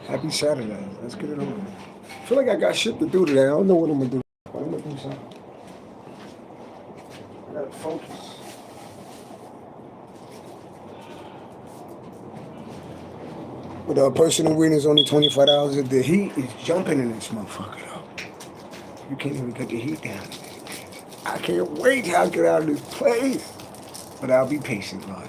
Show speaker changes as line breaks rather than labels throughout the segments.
Happy Saturday. Let's get it on. I feel like I got shit to do today. I don't know what I'm gonna do. I'm gonna do something. I gotta focus. With our personal reading is only $25. The heat is jumping in this motherfucker though. You can't even cut the heat down. I can't wait till I get out of this place. But I'll be patient, Lord.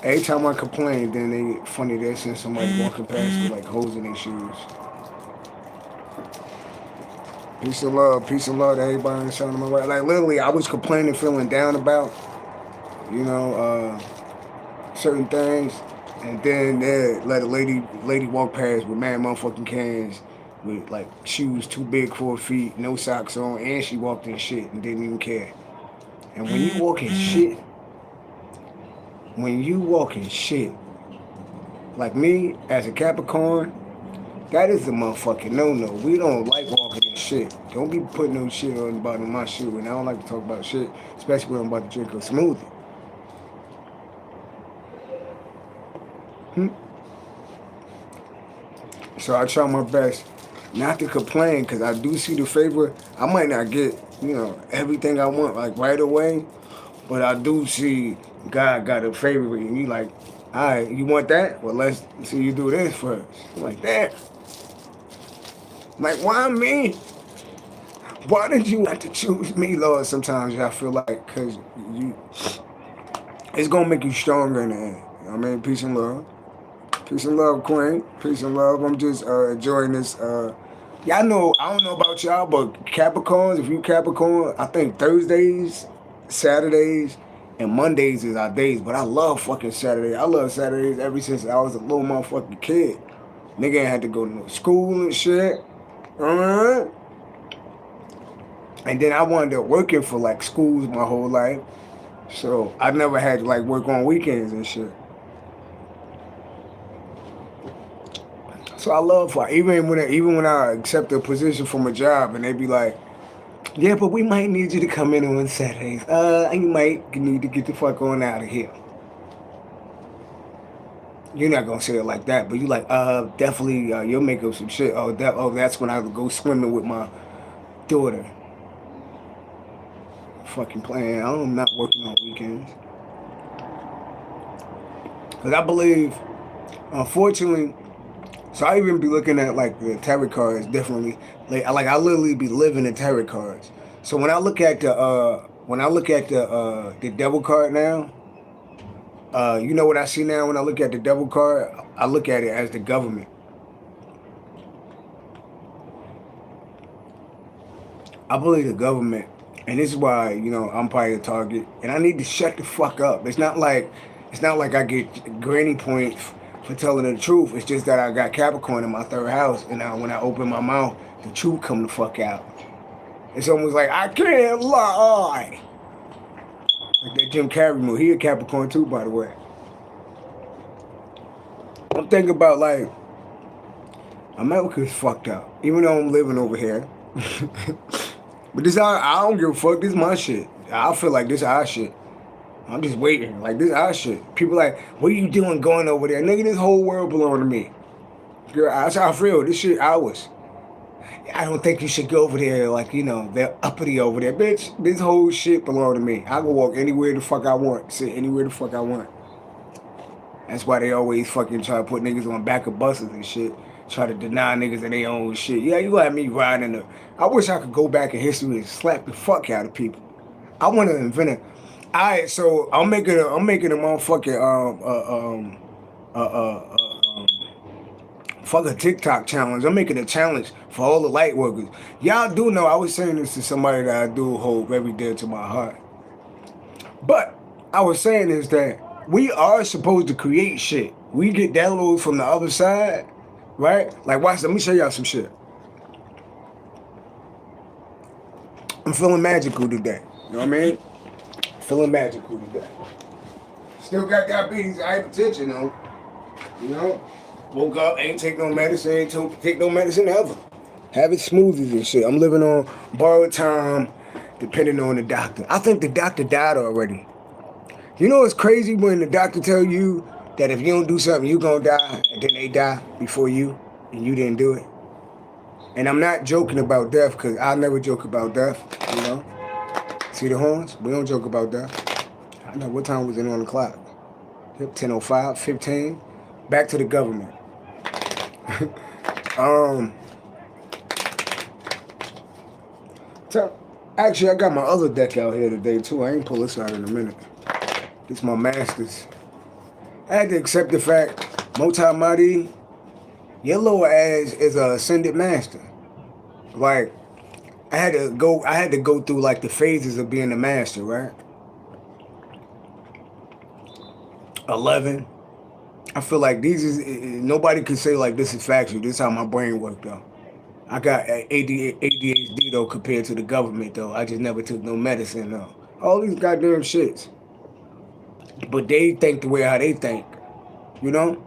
Every time I complain, then they funny they send somebody walking past with like holes in their shoes. Peace and love to everybody in the my right. Like literally, I was complaining, feeling down about, certain things, and then they let a lady walk past with mad motherfucking cans, with like shoes too big for her feet, no socks on, and she walked in shit and didn't even care. And when you walk in shit. When you walk in shit, like me, as a Capricorn, that is the motherfucking no-no. We don't like walking in shit. Don't be putting no shit on the bottom of my shoe. And I don't like to talk about shit, especially when I'm about to drink a smoothie. So I try my best not to complain, because I do see the favor. I might not get, everything I want like right away, but I do see God got a favor with you. You like, all right, you want that? Well, let's see you do this first. I'm like, that. Like, why me? Why did you have to choose me, Lord? Sometimes I feel like, because it's going to make you stronger in the end. I mean, peace and love. Peace and love, Queen. Peace and love. I'm just enjoying this. Y'all know, I don't know about y'all, but Capricorns, if you Capricorn, I think Thursdays, Saturdays, and Mondays is our days. But I love fucking Saturdays. I love Saturdays ever since I was a little motherfucking kid. Nigga ain't had to go to no school and shit. And then I wound up working for like schools my whole life. So I never had to like work on weekends and shit. So I love her. Even when I accept a position from a job and they be like, yeah, but we might need you to come in on Saturdays. You might need to get the fuck on out of here. You're not gonna say it like that, but you like, definitely, you'll make up some shit. That's when I go swimming with my daughter. Fucking playing. I'm not working on weekends. Cause I believe, unfortunately, so I even be looking at like the tarot cards differently. Like I literally be living the tarot cards. So when I look at the devil card now, you know what I see now when I look at the devil card? I look at it as the government. I believe the government, and this is why I'm probably a target, and I need to shut the fuck up. It's not like I get granny points for telling the truth. It's just that I got Capricorn in my third house, and now when I open my mouth, the truth come the fuck out. It's almost like I can't lie. Like that Jim Carrey movie. He a Capricorn too, by the way. I'm thinking about like, America's fucked up. Even though I'm living over here. But I don't give a fuck. This is my shit. I feel like this is our shit. I'm just waiting. Like, this is our shit. People like, what are you doing going over there? Nigga, this whole world belong to me. Girl, that's how I feel. This shit ours. I don't think you should go over there like, they're uppity over there. Bitch, this whole shit belong to me. I can walk anywhere the fuck I want. Sit anywhere the fuck I want. That's why they always fucking try to put niggas on back of buses and shit. Try to deny niggas in their own shit. Yeah, you got me riding I wish I could go back in history and slap the fuck out of people. I want to invent it. Alright, so I'm making a motherfucking fuck a TikTok challenge. I'm making a challenge for all the light workers. Y'all do know I was saying this to somebody that I do hold very dear to my heart. But I was saying is that we are supposed to create shit. We get downloads from the other side, right? Like, watch, let me show y'all some shit. I'm feeling magical today. You know what I mean? Feeling magical today. Still got diabetes, hypertension though. Woke up, ain't take no medicine, ain't take no medicine ever. Having smoothies and shit. I'm living on borrowed time, depending on the doctor. I think the doctor died already. You know it's crazy when the doctor tell you that if you don't do something, you gonna die, and then they die before you, and you didn't do it. And I'm not joking about death, because I never joke about death, you know? See the horns? We don't joke about death. I know, what time was it on the clock? 10:05, 15. Back to the government. So, actually, I got my other deck out here today, too. I ain't pull this out in a minute. It's my masters. I had to accept the fact, MultiMahdi, your little ass is a ascended master. Like, I had to go through like the phases of being a master, right? 11. I feel like these is, nobody can say like this is factual. This is how my brain worked though. I got ADHD though compared to the government though. I just never took no medicine though. All these goddamn shits. But they think the way how they think. You know?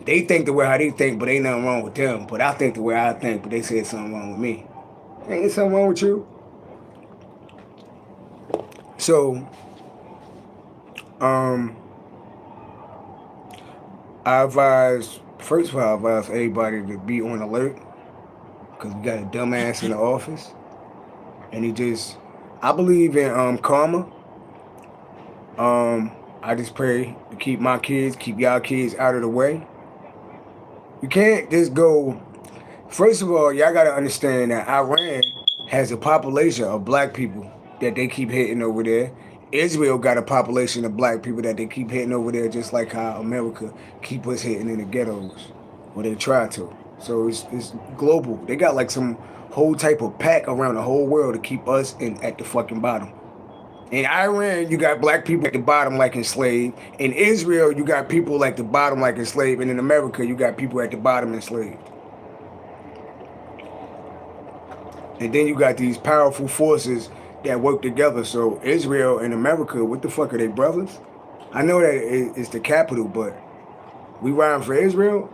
They think the way how they think, but ain't nothing wrong with them. But I think the way I think, but they said something wrong with me. Ain't something wrong with you? So, first of all, I advise everybody to be on alert. Because we got a dumbass in the office. And I believe in karma. I just pray to keep my kids, keep y'all kids out of the way. You can't just go. First of all, y'all gotta understand that Iran has a population of black people that they keep hitting over there. Israel got a population of black people that they keep hitting over there, just like how America keep us hitting in the ghettos, or they try to. So it's global. They got like some whole type of pack around the whole world to keep us at the fucking bottom. In Iran, you got black people at the bottom like enslaved. In Israel, you got people like the bottom like enslaved. And in America, you got people at the bottom enslaved. And then you got these powerful forces that work together. So Israel and America, what the fuck are they, brothers? I know that it's the capital, but we riding for Israel?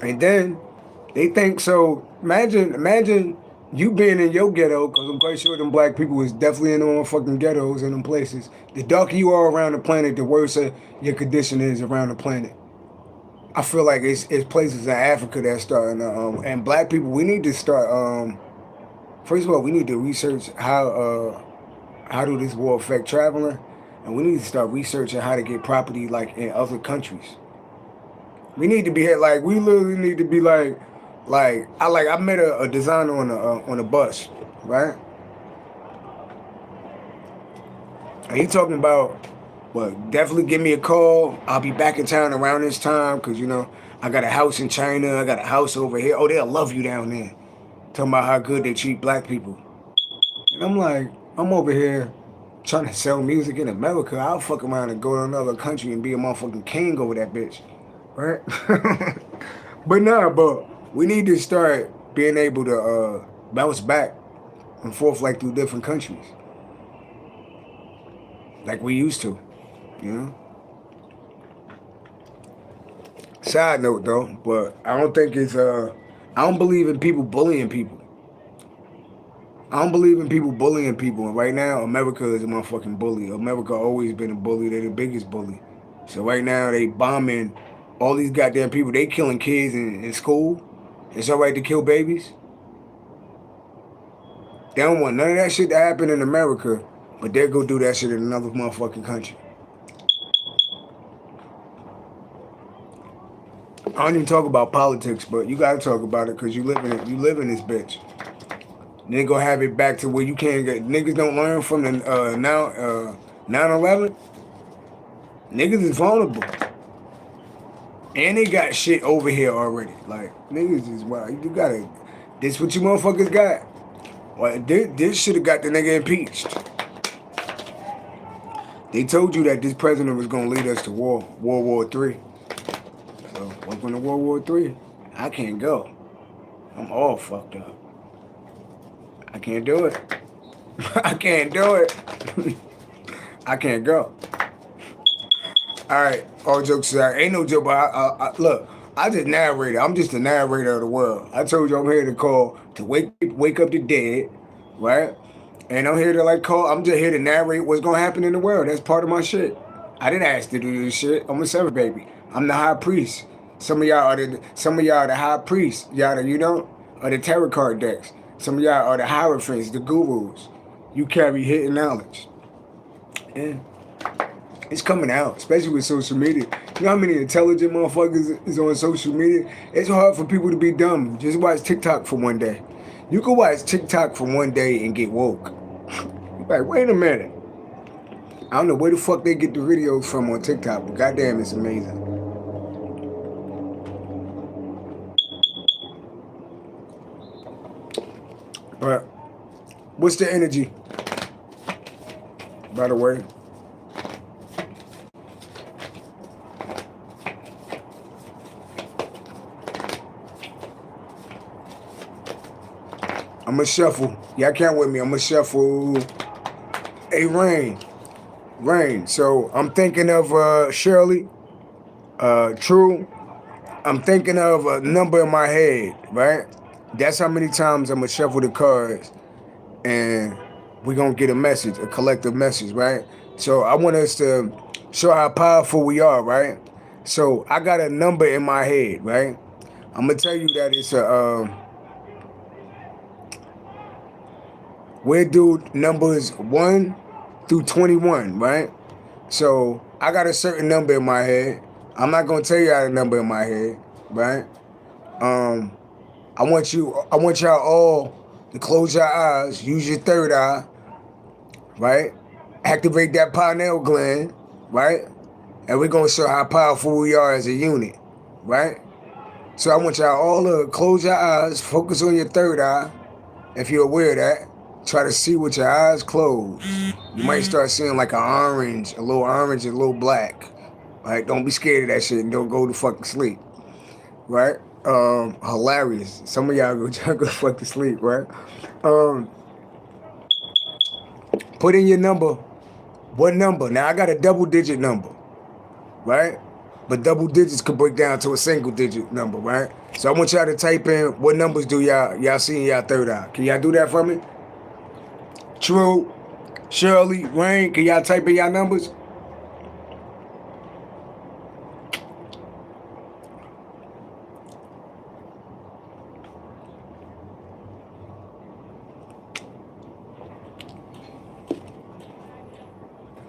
And then they think so. Imagine you being in your ghetto, because I'm quite sure them black people is definitely in them fucking ghettos in them places. The darker you are around the planet, the worse your condition is around the planet. I feel like it's places in Africa that's starting to, and black people, we need to start, first of all, we need to research how do this war affect traveling, and we need to start researching how to get property like in other countries. We need to be like, we literally need to be like I met a designer on a bus, right? And he talking about, well, definitely give me a call. I'll be back in town around this time because, you know, I got a house in China. I got a house over here. Oh, they'll love you down there. Talking about how good they treat black people. And I'm like, I'm over here trying to sell music in America. I'll fuck around and go to another country and be a motherfucking king over that bitch. Right? But we need to start being able to bounce back and forth like through different countries. Like we used to, you know? Side note though, but I don't think it's I don't believe in people bullying people. I don't believe in people bullying people. And right now, America is a motherfucking bully. America always been a bully. They're the biggest bully. So right now, they bombing all these goddamn people. They killing kids in school. It's all right to kill babies. They don't want none of that shit to happen in America, but they'll go do that shit in another motherfucking country. I don't even talk about politics, but you gotta talk about it because you live in it. You live in this bitch. Then go have it back to where you can't get. Niggas don't learn from the 9/11. Niggas is vulnerable. And they got shit over here already. Like, niggas is wild. You gotta, this what you motherfuckers got. Well, this should have got the nigga impeached. They told you that this president was gonna lead us to World War III. So, welcome to World War III. I can't go. I'm all fucked up. I can't do it. I can't do it. I can't go. All right, all jokes aside, ain't no joke, but look, I just narrate it. I'm just the narrator of the world. I told you I'm here to call to wake up the dead, right? And I'm here to like call. I'm just here to narrate what's gonna happen in the world. That's part of my shit. I didn't ask to do this shit. I'm a seven baby. I'm the high priest. Some of y'all are the high priests. Y'all the, are the tarot card decks. Some of y'all are the hierophants, the gurus. You carry hidden knowledge. And it's coming out, especially with social media. You know how many intelligent motherfuckers is on social media? It's hard for people to be dumb. Just watch TikTok for one day. You can watch TikTok for one day and get woke. You're like, wait a minute. I don't know where the fuck they get the videos from on TikTok, but goddamn, it's amazing. But what's the energy? By the way. I'm going to shuffle. Y'all count with me. I'm going to shuffle. Hey, Rain. So I'm thinking of Shirley. True. I'm thinking of a number in my head, right? That's how many times I'm going to shuffle the cards. And we're going to get a message, a collective message, right? So I want us to show how powerful we are, right? So I got a number in my head, right? I'm going to tell you that it's we'll do numbers 1 through 21, right? So I got a certain number in my head. I'm not going to tell you how the number in my head, right? I want y'all all to close your eyes, use your third eye, right? Activate that pineal gland, right? And we're going to show how powerful we are as a unit, right? So I want y'all all to close your eyes, focus on your third eye. If you're aware of that, try to see with your eyes closed. You might start seeing like a little orange and a little black. Right? Don't be scared of that shit and don't go to fucking sleep. Right? Hilarious. Some of y'all go fuck to sleep, right? Put in your number. What number? Now I got a double digit number, right? But double digits could break down to a single digit number, right? So I want y'all to type in what numbers do y'all see in y'all third eye. Can y'all do that for me? True, Shirley, Rain, can y'all type in y'all numbers?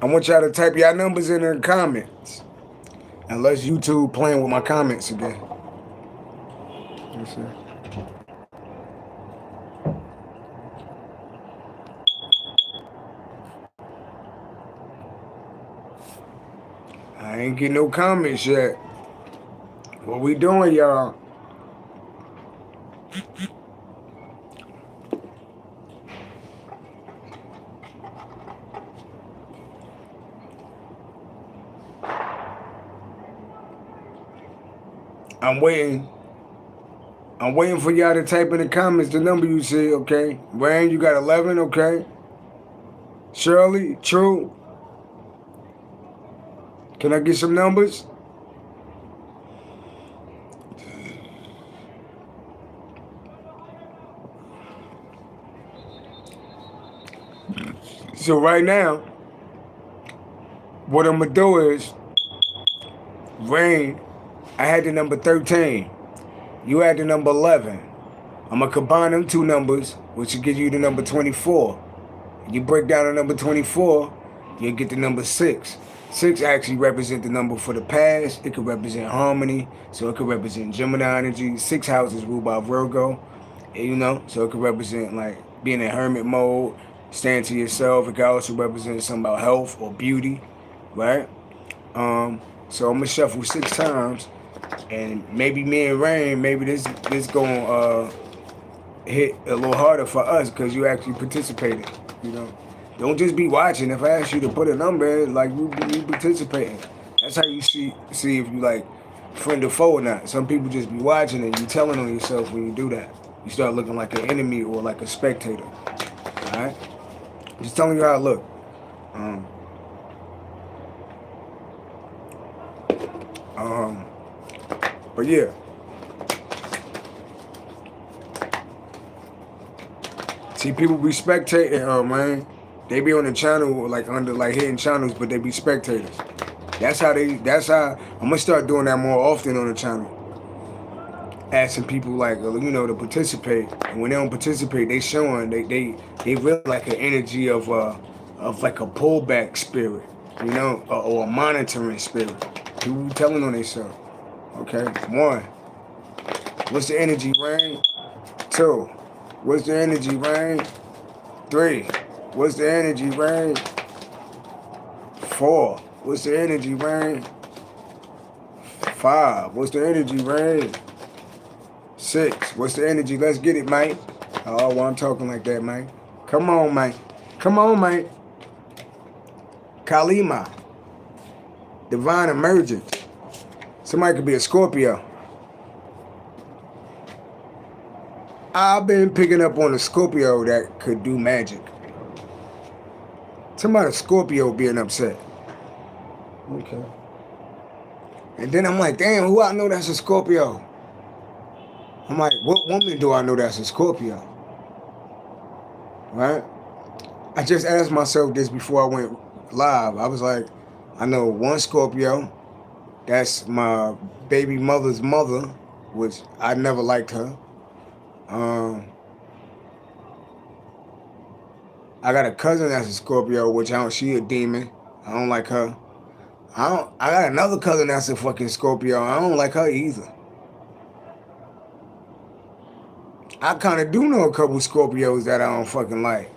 I want y'all to type y'all numbers in the comments. Unless YouTube playing with my comments again. Let's see. I ain't getting no comments yet. What we doing, y'all? I'm waiting. I'm waiting for y'all to type in the comments the number you see, okay? Rain, you got 11, okay? Shirley, True. Can I get some numbers? So right now, what I'm gonna do is, Rain, I had the number 13. You had the number 11. I'm gonna combine them two numbers, which will give you the number 24. You break down the number 24, you'll get the number 6. 6 actually represents the number for the past. It could represent harmony, so it could represent Gemini energy. 6 houses ruled by Virgo, so it could represent like being in hermit mode, staying to yourself. It could also represent something about health or beauty, right? So I'm gonna shuffle 6 times, and maybe me and Rain, maybe this gonna hit a little harder for us because you actually participated. Don't just be watching. If I ask you to put a number in, like you participating. That's how you see if you like friend or foe or not. Some people just be watching and you telling on yourself when you do that. You start looking like an enemy or like a spectator. Alright? Just telling you how I look. But yeah. See, people be spectating, man. They be on the channel, like under like hidden channels, but they be spectators. That's how I'm gonna start doing that more often on the channel. Asking people like, to participate. And when they don't participate, they showing they really like an energy of like a pullback spirit, or a monitoring spirit. People be telling on themselves. Okay, 1. What's the energy, Rain? 2. What's the energy, Rain? 3. What's the energy, Rain? 4. What's the energy, Rain? 5. What's the energy, Rain? 6. What's the energy? Let's get it, Mike. Oh, well, I'm talking like that, Mike. Come on, Mike. Come on, Mike. Kalima. Divine emergence. Somebody could be a Scorpio. I've been picking up on a Scorpio that could do magic. Somebody Scorpio being upset. Okay. And then I'm like, damn, who I know that's a Scorpio? I'm like, what woman do I know that's a Scorpio? Right? I just asked myself this before I went live. I was like, I know one Scorpio. That's my baby mother's mother, which I never liked her. I got a cousin that's a Scorpio, which she a demon. I don't like her. I got another cousin that's a fucking Scorpio. I don't like her either. I kind of do know a couple Scorpios that I don't fucking like.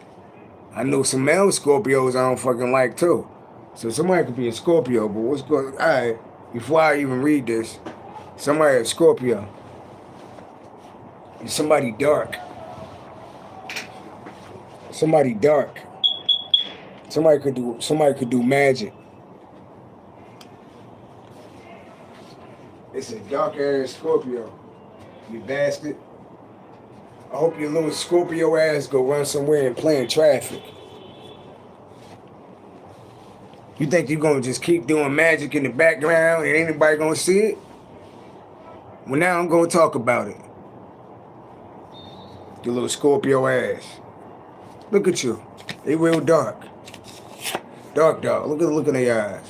I know some male Scorpios I don't fucking like too. So somebody could be a Scorpio, but what's going on? All right, before I even read this, somebody a Scorpio. Somebody dark. Somebody dark. Somebody could do magic. It's a dark ass Scorpio. You bastard. I hope your little Scorpio ass go run somewhere and play in traffic. You think you're gonna just keep doing magic in the background and ain't anybody gonna see it? Well, now I'm gonna talk about it. Your little Scorpio ass. Look at you. They real dark. Dark. Look at the look in their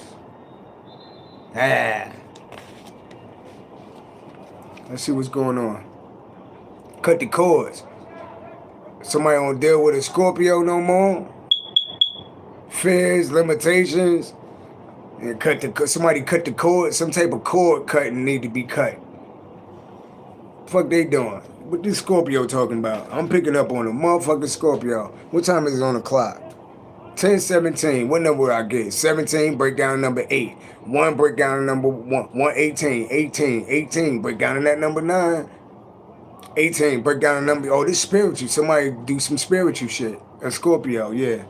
eyes. Let's see what's going on. Cut the cords. Somebody don't deal with a Scorpio no more. Fears, limitations, and somebody cut the cord. Some type of cord cutting need to be cut. Fuck they doing? What this Scorpio talking about? I'm picking up on a motherfucking Scorpio. What time is it on the clock? 10:17. What number I get? 17. Break down to number 8. 1. Break down to number 1. 118. 18. 18. Break down to that number 9. 18. Break down to number. Oh, this spiritual. Somebody do some spiritual shit. A Scorpio. Yeah.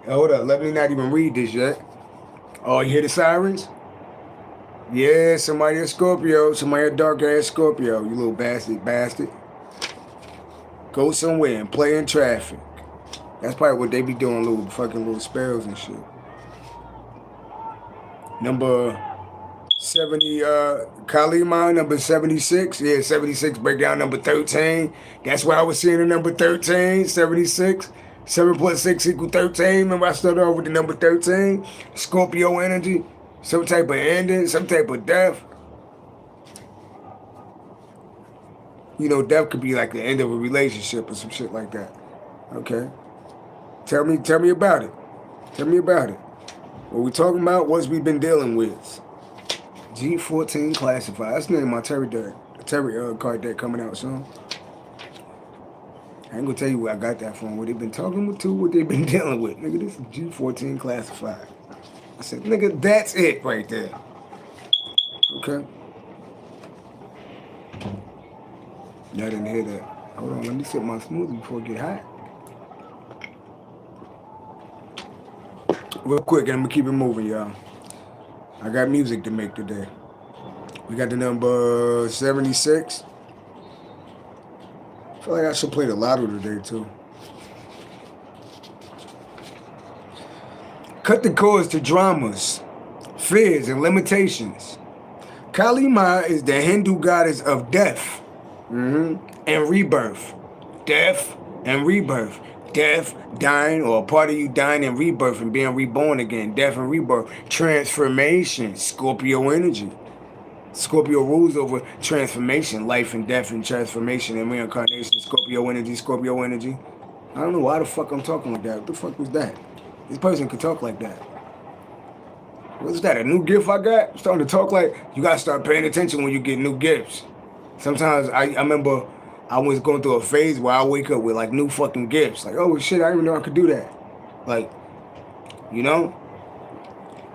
Hold up. Let me not even read this yet. Oh, you hear the sirens? Yeah, somebody a Scorpio. Somebody a dark ass Scorpio. You little bastard. Go somewhere and play in traffic. That's probably what they be doing, little spells and shit. Number 70, Kalima, number 76. Yeah, 76, break down number 13. That's why I was seeing the number 13, 76. 7 plus 6 equals 13. Remember I started off with the number 13? Scorpio energy. Some type of ending, some type of death. Death could be like the end of a relationship or some shit like that. Okay? Tell me about it. Tell me about it. What we talking about, what we been dealing with. G14 classified. That's the name of my Terry card deck coming out soon. I ain't gonna tell you where I got that from. What they been talking to, what they been dealing with. Nigga, this is G14 classified. I said, nigga, that's it right there. Okay? Y'all didn't hear that. Hold on, let me sip my smoothie before it get hot. Real quick, and I'm gonna keep it moving, y'all. I got music to make today. We got the number 76. I feel like I should play the lotto today, too. Cut the cords to dramas, fears, and limitations. Kali Ma is the Hindu goddess of death and rebirth. Death and rebirth. Death, dying, or a part of you dying and rebirth and being reborn again. Death and rebirth. Transformation. Scorpio energy. Scorpio rules over transformation, life and death and transformation and reincarnation. Scorpio energy, Scorpio energy. I don't know why the fuck I'm talking like that. What the fuck was that? This person could talk like that. What's that, a new gift I got? I'm starting to talk like, you gotta start paying attention when you get new gifts. Sometimes I remember I was going through a phase where I wake up with like new fucking gifts. Like, oh shit, I didn't even know I could do that. Like, you know?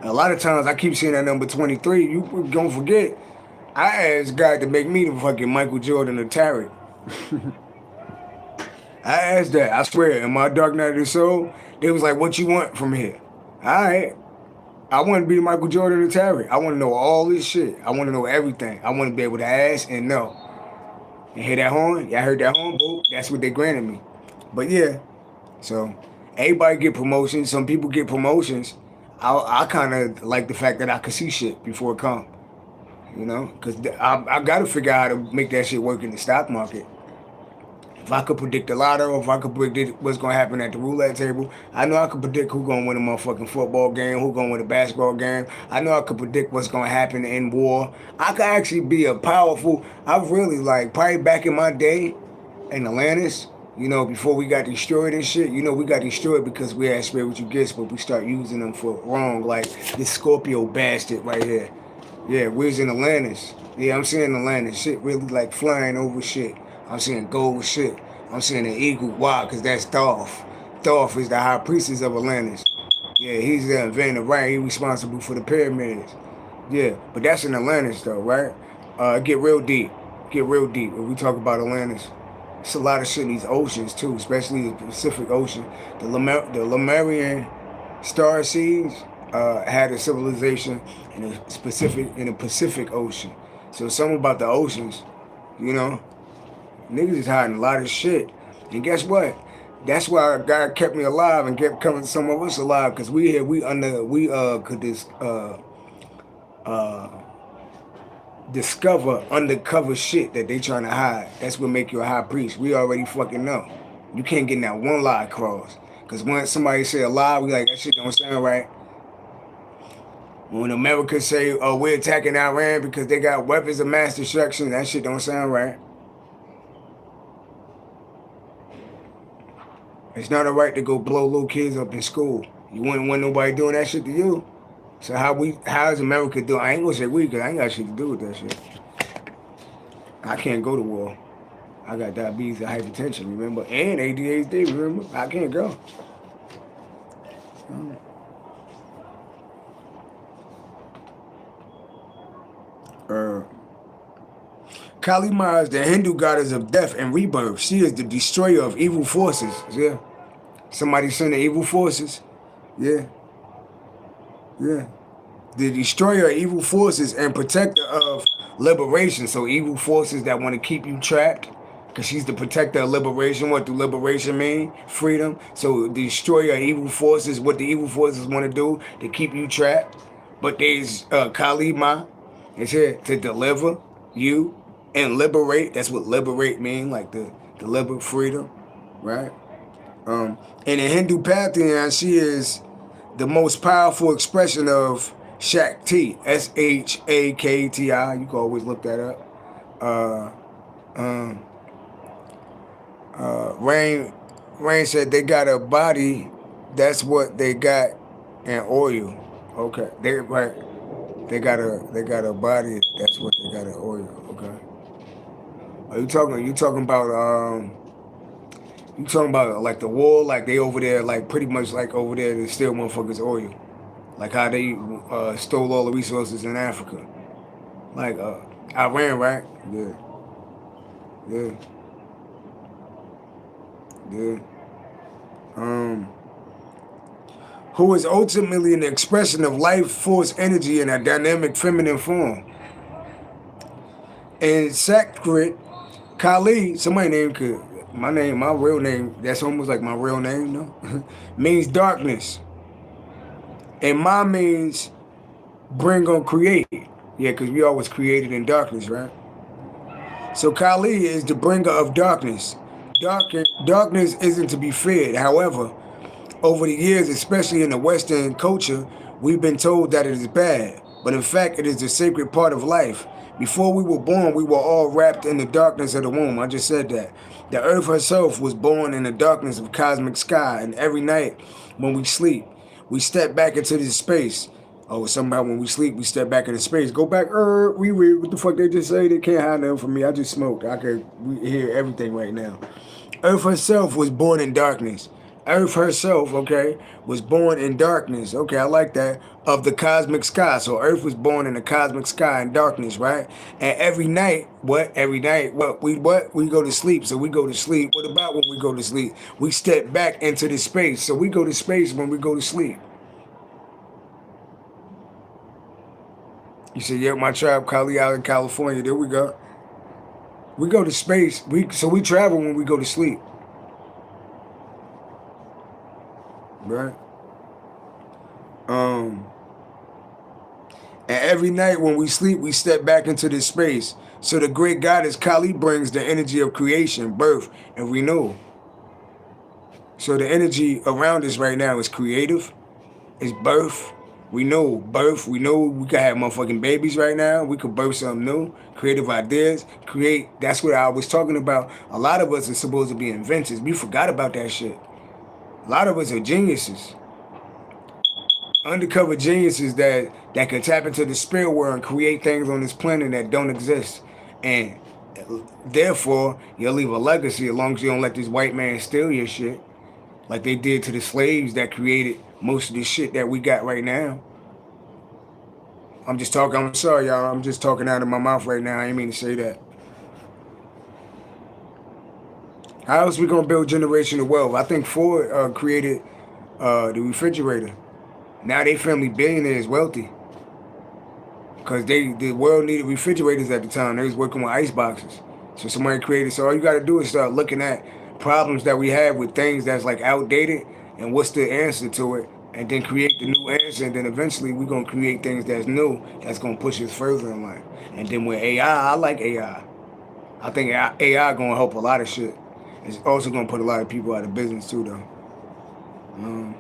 A lot of times I keep seeing that number 23. You don't forget, I asked God to make me the fucking Michael Jordan of tarot. I asked that. I swear, in my dark night of the soul, they was like, what you want from here? Alright. I want to be Michael Jordan of tarot. I want to know all this shit. I want to know everything. I want to be able to ask and know. And hear that horn? Yeah, I heard that horn, boo. That's what they granted me. But yeah, so everybody get promotions. Some people get promotions. I kind of like the fact that I can see shit before it come. You know? Because I got to figure out how to make that shit work in the stock market. If I could predict the lotto, if I could predict what's going to happen at the roulette table, I know I could predict who's going to win a motherfucking football game, who's going to win a basketball game. I know I could predict what's going to happen in war. I could actually be a powerful, I really like, probably back in my day in Atlantis, you know, before we got destroyed and shit, you know, we got destroyed because we had spiritual gifts, but we start using them for wrong, like this Scorpio bastard right here. Yeah, we was in Atlantis. Yeah, I'm seeing Atlantis. Shit really like flying over shit. I'm seeing gold shit. I'm seeing an eagle. Why? Because that's Thoth. Thoth is the high priestess of Atlantis. Yeah, he's the inventor, right? He's responsible for the pyramids. Yeah, but that's in Atlantis, though, right? Get real deep. Get real deep. When we talk about Atlantis, it's a lot of shit in these oceans, too, especially the Pacific Ocean. The Lemurian star seeds had a civilization in the Pacific Ocean. So something about the oceans, you know, niggas is hiding a lot of shit. And guess what? That's why God kept me alive and kept coming some of us alive, because we could discover undercover shit that they trying to hide. That's what make you a high priest. We already fucking know. You can't get that one lie across. Because when somebody say a lie, we like, that shit don't sound right. When America say, oh, we're attacking Iran because they got weapons of mass destruction, that shit don't sound right. It's not alright to go blow little kids up in school. You wouldn't want nobody doing that shit to you. So how is America doing? I ain't gonna say we, because I ain't got shit to do with that shit. I can't go to war. I got diabetes and hypertension, remember? And ADHD, remember? I can't go. Kali Ma is the Hindu goddess of death and rebirth. She is the destroyer of evil forces. Yeah. Somebody send the evil forces. Yeah. Yeah. The destroyer of evil forces and protector of liberation. So evil forces that want to keep you trapped. Because she's the protector of liberation. What do liberation mean? Freedom. So the destroyer of evil forces, what the evil forces want to do to keep you trapped. But there's Kali Ma is here to deliver you and liberate. That's what liberate mean, like the deliver freedom, right? In the Hindu pantheon, she is the most powerful expression of Shakti, Shakti. You can always look that up. Rain said they got a body. That's what they got in oil. Okay, they got a body. That's what they got in oil. Okay. Are you talking about like the war, like they over there, like pretty much like over there to steal motherfuckers' oil, like how they stole all the resources in Africa, like Iran, right? Yeah, yeah, yeah. Who is ultimately an expression of life force energy in a dynamic feminine form. In Sanskrit, Kali, somebody named my real name, that's almost like my real name, no? Means darkness. And Ma means bring or create. Yeah, because we all was created in darkness, right? So Kali is the bringer of darkness. Darkness isn't to be feared. However, over the years, especially in the Western culture, we've been told that it is bad. But in fact, it is a sacred part of life. Before we were born, we were all wrapped in the darkness of the womb. I just said that. The earth herself was born in the darkness of cosmic sky, and every night when we sleep, we step back into this space. Oh, somehow when we sleep, we step back into space. Go back, we read what the fuck they just say. They can't hide nothing from me. I just smoked. I could hear everything right now. Earth herself was born in darkness. Earth herself, okay, was born in darkness. Okay, I like that. Of the cosmic sky. So Earth was born in the cosmic sky in darkness, right? And every night, what? Every night, what? We go to sleep. So we go to sleep. What about when we go to sleep? We step back into the space. So we go to space when we go to sleep. You said, yeah, my tribe, Kali out in California. There we go. We go to space. So we travel when we go to sleep. Right? And every night when we sleep, we step back into this space. So the great goddess Kali brings the energy of creation, birth, and renewal. So the energy around us right now is creative, is birth. We know birth. We know we could have motherfucking babies right now. We could birth something new, creative ideas, create. That's what I was talking about. A lot of us are supposed to be inventors. We forgot about that shit. A lot of us are geniuses. Undercover geniuses that can tap into the spirit world and create things on this planet that don't exist. And therefore, you'll leave a legacy as long as you don't let this white man steal your shit. Like they did to the slaves that created most of the shit that we got right now. I'm sorry, y'all. I'm just talking out of my mouth right now. I didn't mean to say that. How else we gonna build generational wealth? I think Ford created the refrigerator. Now they family billionaires wealthy. Because the world needed refrigerators at the time. They was working with ice boxes. So somebody created, so all you gotta do is start looking at problems that we have with things that's like outdated and what's the answer to it, and then create the new answer, and then eventually we're gonna create things that's new, that's gonna push us further in life. And then with AI, I like AI. I think AI gonna help a lot of shit. It's also gonna put a lot of people out of business too though.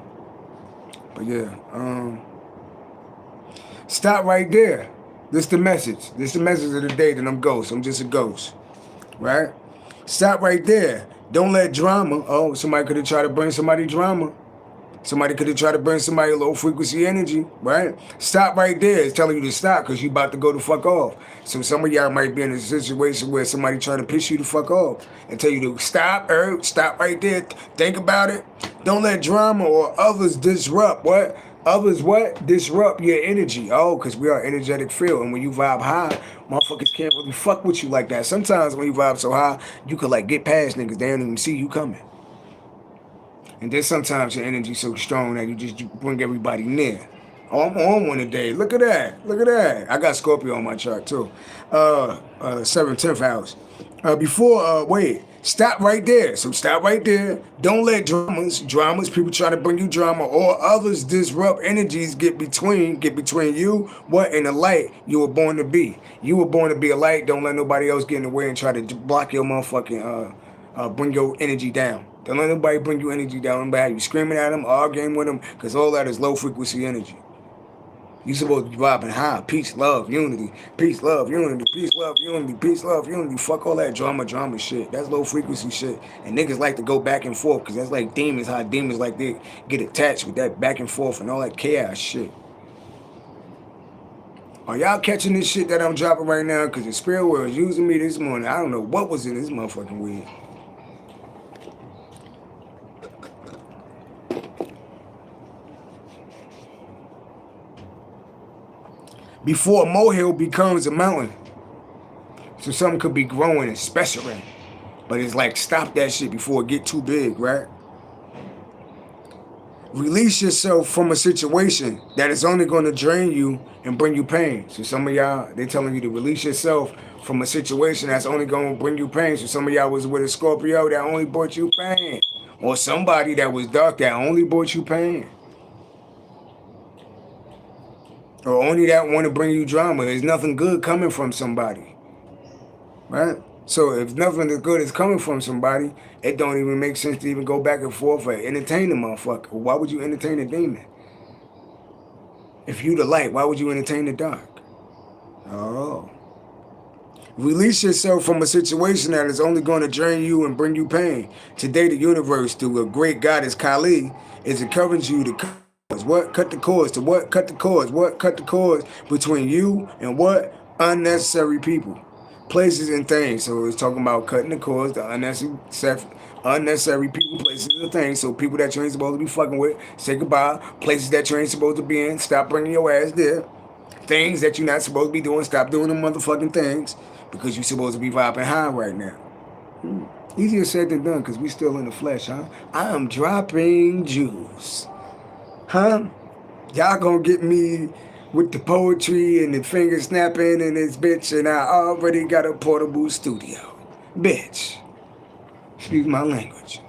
But yeah, stop right there. This the message. This the message of the day that I'm ghost. I'm just a ghost. Right? Stop right there. Don't let drama. Oh, somebody could have tried to bring somebody drama. Somebody could have tried to bring somebody low frequency energy, right? Stop right there. It's telling you to stop because you about to go the fuck off. So some of y'all might be in a situation where somebody trying to piss you the fuck off and tell you to stop, stop right there. Think about it. Don't let drama or others disrupt what? Others what? Disrupt your energy. Oh, because we are energetic field. And when you vibe high, motherfuckers can't really fuck with you like that. Sometimes when you vibe so high, you could like get past niggas. They don't even see you coming. And then sometimes your energy's so strong that you just bring everybody near. Oh, I'm on one today. Look at that. Look at that. I got Scorpio on my chart too. 7th, 10th house. Wait. Stop right there. So stop right there. Don't let dramas, people trying to bring you drama or others disrupt energies get between you, what, and the light you were born to be. You were born to be a light. Don't let nobody else get in the way and try to block your motherfucking, bring your energy down. Don't let nobody bring you energy down. Don't have you screaming at them, arguing with them, because all that is low frequency energy. You supposed to be vibing high. Peace, love, unity. Peace, love, unity. Peace, love, unity. Peace, love, unity. Fuck all that drama shit. That's low frequency shit. And niggas like to go back and forth because that's like demons. How demons like they get attached with that back and forth and all that chaos shit. Are y'all catching this shit that I'm dropping right now? Because the spirit world is using me this morning. I don't know what was in this motherfucking weed. Before a molehill becomes a mountain. So something could be growing and specialing. But it's like, stop that shit before it get too big, right? Release yourself from a situation that is only going to drain you and bring you pain. So some of y'all, they telling you to release yourself from a situation that's only going to bring you pain. So some of y'all was with a Scorpio that only brought you pain. Or somebody that was dark that only brought you pain. or only that want to bring you drama. There's nothing good coming from somebody, right? So if nothing good is coming from somebody, it don't even make sense to even go back and forth or entertain the motherfucker. Why would you entertain a demon? If you the light, why would you entertain the dark? Oh. Release yourself from a situation that is only going to drain you and bring you pain. Today, the universe, through a great goddess Kali, is encouraging you to cut what? Cut the cords. To what? Cut the cords. What? Cut the cords between you and what? Unnecessary people, places, and things. So it's talking about cutting the cords, the unnecessary people, places, and things. So people that you ain't supposed to be fucking with, say goodbye. Places that you ain't supposed to be in, stop bringing your ass there. Things that you're not supposed to be doing, stop doing them motherfucking things because you're supposed to be vibing high right now. Easier said than done because we still in the flesh, huh? I am dropping juice. Huh? Y'all gonna get me with the poetry and the finger snapping and this bitch, and I already got a portable studio. Bitch. Excuse my language.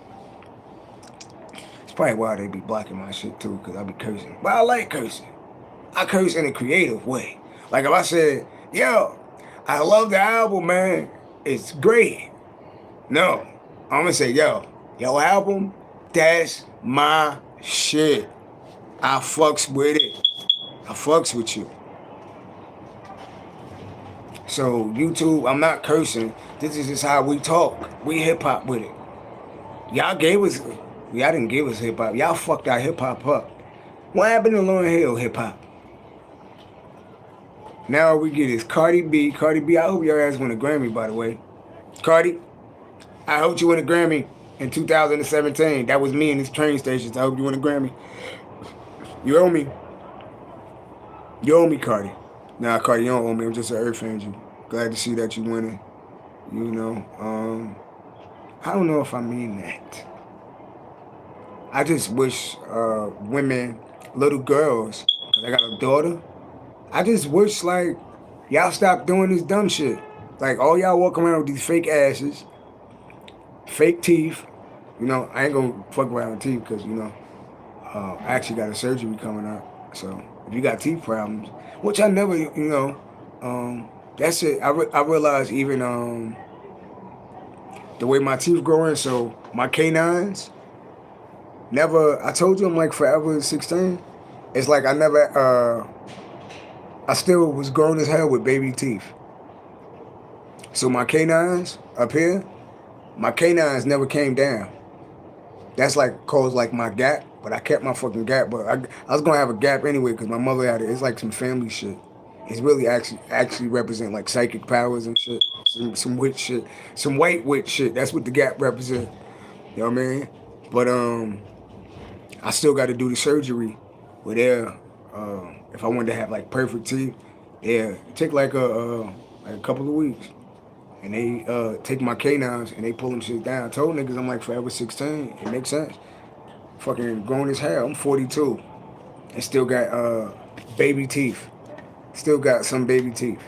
It's probably why they be blocking my shit too, because I be cursing. But I like cursing. I curse in a creative way. Like if I said, yo, I love the album, man. It's great. No. I'm gonna say, yo album, that's my shit. I fucks with it. I fucks with you. So YouTube, I'm not cursing. This is just how we talk. We hip hop with it. Y'all didn't give us hip hop. Y'all fucked our hip hop up. What happened to Lauryn Hill hip hop? Now we get is Cardi B. Cardi B, I hope your ass win a Grammy, by the way. Cardi, I hope you win a Grammy in 2017. That was me in this train station. I hope you win a Grammy. You owe me. You owe me, Cardi. Nah, Cardi, you don't owe me. I'm just an earth angel. Glad to see that you winning. You know, I don't know if I mean that. I just wish women, little girls, because I got a daughter, I just wish, like, y'all stop doing this dumb shit. Like, all y'all walk around with these fake asses, fake teeth. You know, I ain't gonna fuck around with teeth because, you know, I actually got a surgery coming up. So, if you got teeth problems, which I never, you know, that's it. I realized even the way my teeth growing, so my canines, never, I told you I'm like forever 16. It's like I still was grown as hell with baby teeth. So my canines up here, my canines never came down. That's like caused like my gap, but I kept my fucking gap. But I was gonna have a gap anyway because my mother had it. It's like some family shit. It's really actually represent like psychic powers and shit. Some witch shit. Some white witch shit. That's what the gap represent. You know what I mean? But I still got to do the surgery. Where if I wanted to have like perfect teeth, it take like a couple of weeks. And they take my canines and they pull them shit down. I told niggas I'm like forever 16. It makes sense. Fucking grown as hell. I'm 42. And still got baby teeth. Still got some baby teeth.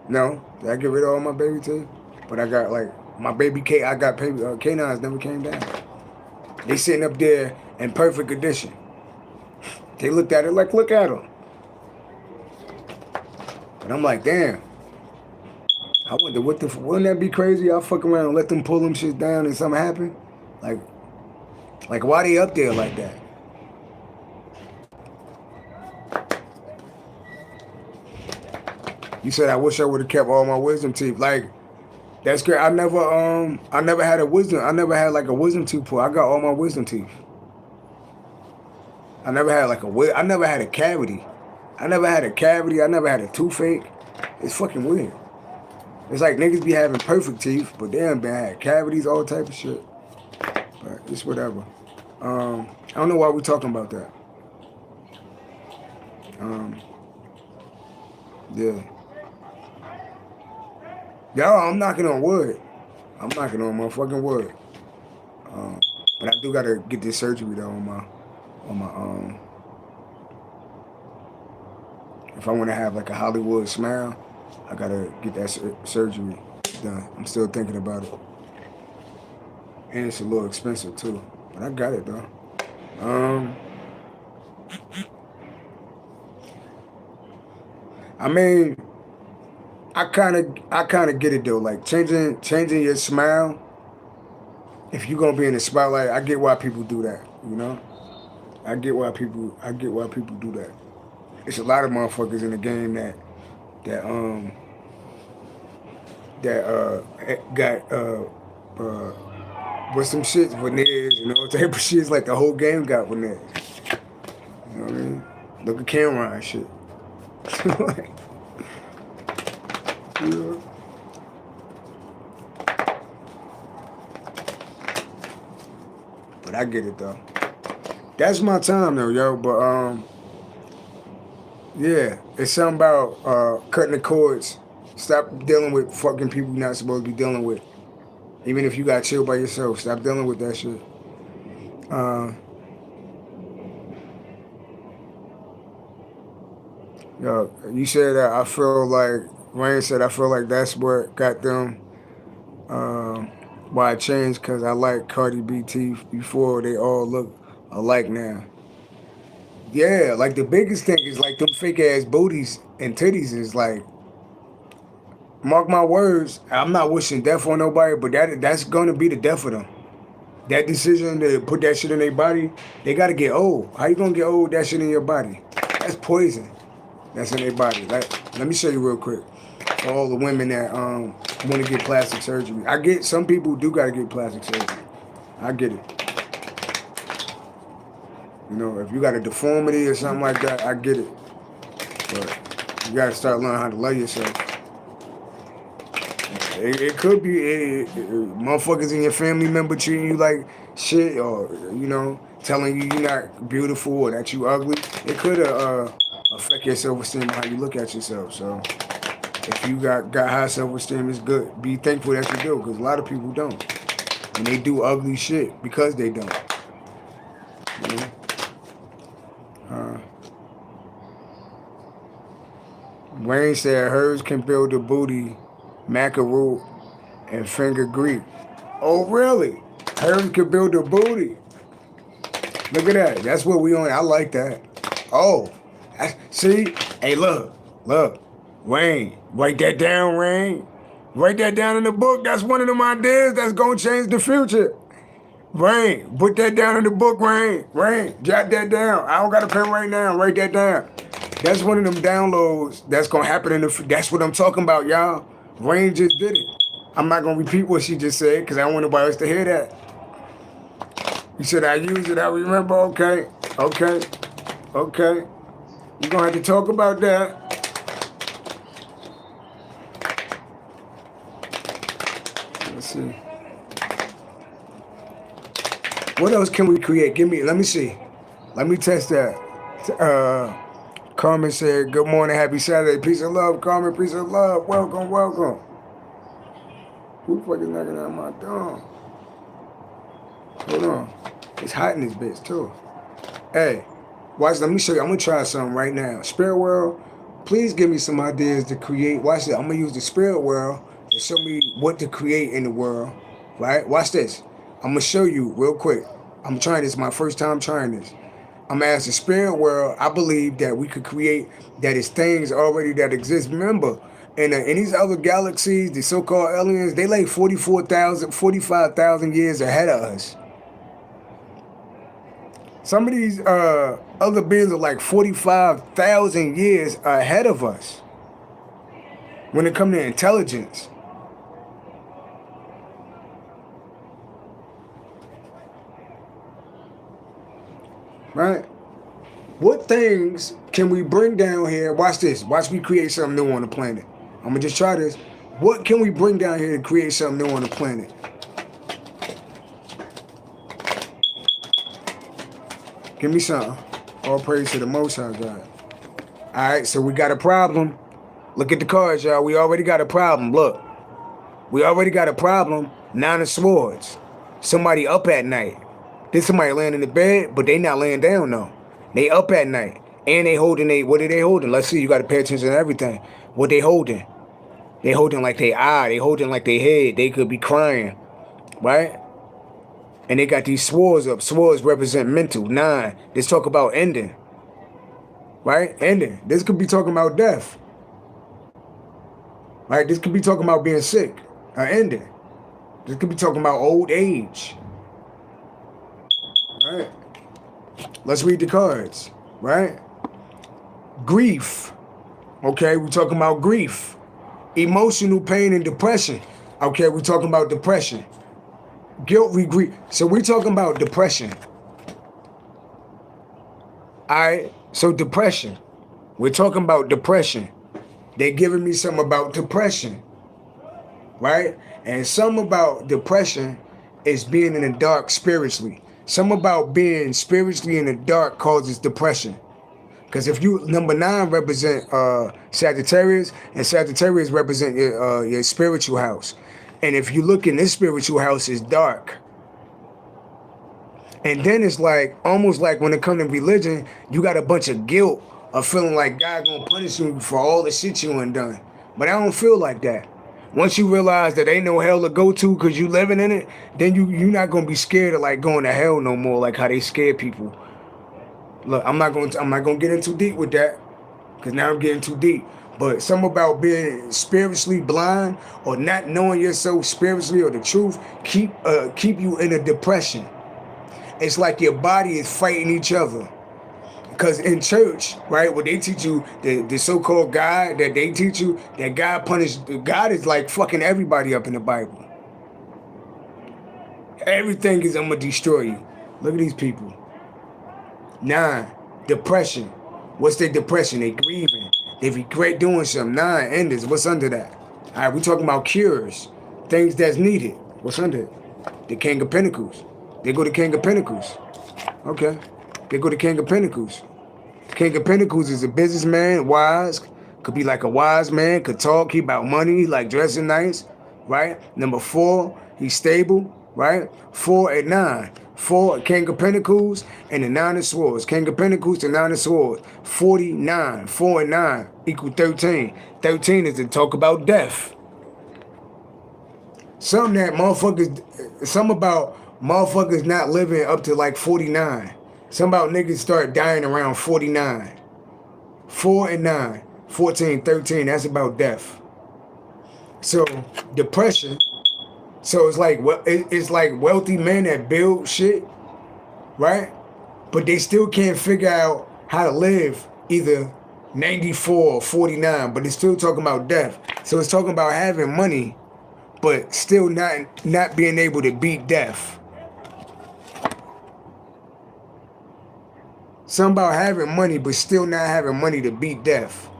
No, did I get rid of all my baby teeth? But I got like my I got canines never came down. They sitting up there in perfect condition. They looked at it like, look at them. And I'm like, damn. I wonder wouldn't that be crazy? I'll fuck around and let them pull them shit down and something happen? Like why they up there like that? You said I wish I would have kept all my wisdom teeth. Like, that's great. I never had a wisdom. I never had like a wisdom tooth pull. I got all my wisdom teeth. I never had I never had a cavity. I never had a toothache. It's fucking weird. It's like niggas be having perfect teeth, but they done been had cavities, all type of shit. But it's whatever. I don't know why we're talking about that. Yeah. Y'all, I'm knocking on wood. I'm knocking on motherfucking wood. But I do gotta get this surgery though on my if I want to have like a Hollywood smile, I gotta get that surgery done. I'm still thinking about it, and it's a little expensive too. But I got it though. I mean, I kind of get it though. Like changing your smile. If you're gonna be in the spotlight, I get why people do that. You know, I get why people do that. It's a lot of motherfuckers in the game that got uh with some shit veneers, type of shit. Like the whole game got veneers. You know what I mean? Look at Cameron and shit. Like, you know? But I get it though. That's my time though, yo. But yeah, it's something about cutting the cords. Stop dealing with fucking people you're not supposed to be dealing with. Even if you got chill by yourself, stop dealing with that shit. Uh, Yo, you said that I feel like Wayne said I feel like that's what got them. Um, why I changed because I like Cardi B T before they all look alike now. Yeah, like the biggest thing is like them fake ass booties and titties is like, mark my words, I'm not wishing death on nobody, but that's gonna be the death of them. That decision to put that shit in their body, they gotta get old. How you gonna get old with that shit in your body? That's poison. That's in their body. Like, let me show you real quick. For all the women that want to get plastic surgery, I get some people do gotta get plastic surgery. I get it. If you got a deformity or something like that, I get it. But you gotta start learning how to love yourself. It could be motherfuckers in your family member treating you like shit, or telling you you're not beautiful or that you ugly. It could affect your self-esteem and how you look at yourself. So if you got high self-esteem, it's good. Be thankful that you do, because a lot of people don't, and they do ugly shit because they don't. You know? Wayne said hers can build a booty, macaroon, and finger Greek. Oh, really? Hers can build a booty. Look at that. That's what we on. I like that. Oh, see? Hey, look. Wayne, write that down, Wayne. Write that down in the book. That's one of them ideas that's going to change the future. Wayne, put that down in the book, Wayne. Wayne, jot that down. I don't got a pen right now. Write that down. That's one of them downloads that's going to happen that's what I'm talking about, y'all. Wayne just did it. I'm not going to repeat what she just said because I don't want nobody else to hear that. You said I use it, I remember. Okay. We're going to have to talk about that. Let's see. What else can we create? Let me see. Let me test that. Carmen said, good morning, happy Saturday. Peace and love, Carmen, peace and love. Welcome. Who fucking knocking out my door? Hold on. It's hot in this bitch, too. Hey, watch, let me show you. I'm going to try something right now. Spirit World, please give me some ideas to create. Watch this. I'm going to use the Spirit World to show me what to create in the world. Right? Watch this. I'm going to show you real quick. I'm trying this. My first time trying this. I'm going to ask the Spirit World. I believe that we could create that is things already that exist. Remember, in these other galaxies, the so-called aliens, they like 45,000 years ahead of us. Some of these other beings are like 45,000 years ahead of us when it comes to intelligence. Right? What things can we bring down here? Watch this. Watch me create something new on the planet. I'm going to just try this. What can we bring down here to create something new on the planet? Give me something. All praise to the Most High God. All right, so we got a problem. Look at the cards, y'all. We already got a problem. Look. We already got a problem. 9 of Swords. Somebody up at night. There's somebody laying in the bed, but they not laying down, though. They up at night. And they holding what are they holding? Let's see. You got to pay attention to everything. What they holding? They holding like they eye. They holding like they head. They could be crying. Right? And they got these swords up. Swords represent mental. 9. Let's talk about ending. Right? Ending. This could be talking about death. Right? This could be talking about being sick, or ending. This could be talking about old age. Right? Let's read the cards. Right? Grief. Okay, we're talking about grief. Emotional pain and depression. Okay, we're talking about depression. Guilt, regret. So we're talking about depression. Alright, so depression. We're talking about depression. They're giving me something about depression. Right? And some about depression is being in the dark spiritually. Some about being spiritually in the dark causes depression. Because if you, number 9 represent Sagittarius, and Sagittarius represent your spiritual house. And if you look in this spiritual house, it's dark. And then it's like, almost like when it comes to religion, you got a bunch of guilt of feeling like God gonna punish you for all the shit you undone. But I don't feel like that. Once you realize that ain't no hell to go to because you living in it, then you're not gonna be scared of like going to hell no more, like how they scare people. Look, I'm not gonna get in too deep with that, because now I'm getting too deep. But something about being spiritually blind or not knowing yourself spiritually or the truth keep you in a depression. It's like your body is fighting each other. Because in church, right, what they teach you, the so-called God that they teach you, that God is like fucking everybody up in the Bible. Everything is, I'm gonna destroy you. Look at these people. 9, depression. What's their depression? They grieving. They regret doing something. 9, enders. What's under that? All right, we're talking about cures, things that's needed. What's under it? The King of Pentacles. They go to King of Pentacles. Okay. They go to King of Pentacles. King of Pentacles is a businessman, wise. Could be like a wise man, could talk, he about money, he like dressing nice, right? Number 4, he's stable, right? 4 and 9. 4, King of Pentacles, and the 9 of Swords. King of Pentacles to 9 of Swords. 49. 4 and 9 equal 13. 13 is to talk about death. Some about motherfuckers not living up to like 49. Some about niggas start dying around 49. 4 and 9. 14, 13, that's about death. So, depression. So it's like wealthy men that build shit, right? But they still can't figure out how to live either 94 or 49, but it's still talking about death. So it's talking about having money, but still not being able to beat death. Something about having money, but still not having money to beat death.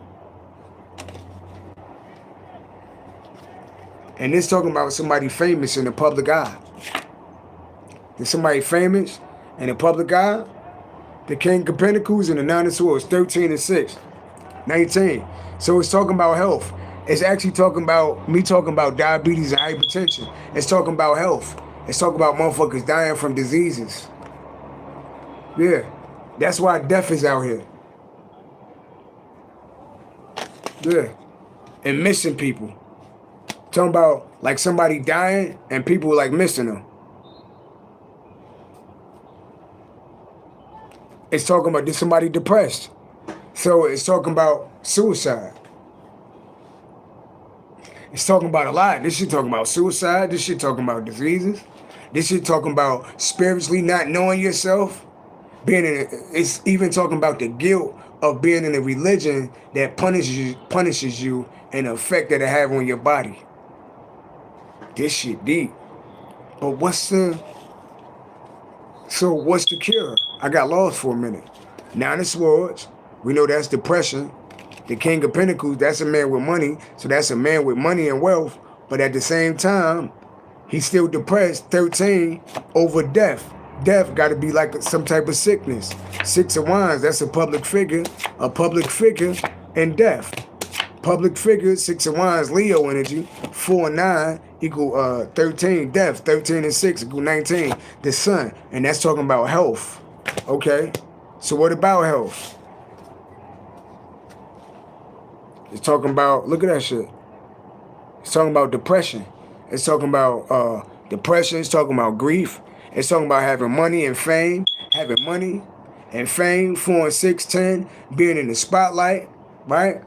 And it's talking about somebody famous in the public eye. There's somebody famous in the public eye. The King of Pentacles and the 9 of Swords, 13 and 6, 19. So it's talking about health. It's actually talking about me talking about diabetes and hypertension. It's talking about health. It's talking about motherfuckers dying from diseases. Yeah. That's why death is out here. Yeah. And missing people. Talking about like somebody dying and people like missing them. It's talking about this somebody depressed. So it's talking about suicide. It's talking about a lot. This shit talking about suicide. This shit talking about diseases. This shit talking about spiritually not knowing yourself. It's even talking about the guilt of being in a religion that punishes you and the effect that it have on your body. This shit deep. But what's the cure? I got lost for a minute. 9 of Swords, we know that's depression. The King of Pentacles, that's a man with money. So that's a man with money and wealth. But at the same time, he's still depressed. 13 over death. Death got to be like some type of sickness. 6 of Wands, that's a public figure. A public figure and death. Public figure, 6 of Wands, Leo energy. 4 and 9 equal 13. Death, 13 and 6 equal 19. The Sun, and that's talking about health. Okay, so what about health? It's talking about, look at that shit. It's talking about depression. It's talking about depression. It's talking about grief. It's talking about having money and fame. Having money and fame, 4 and 6, 10, being in the spotlight, right?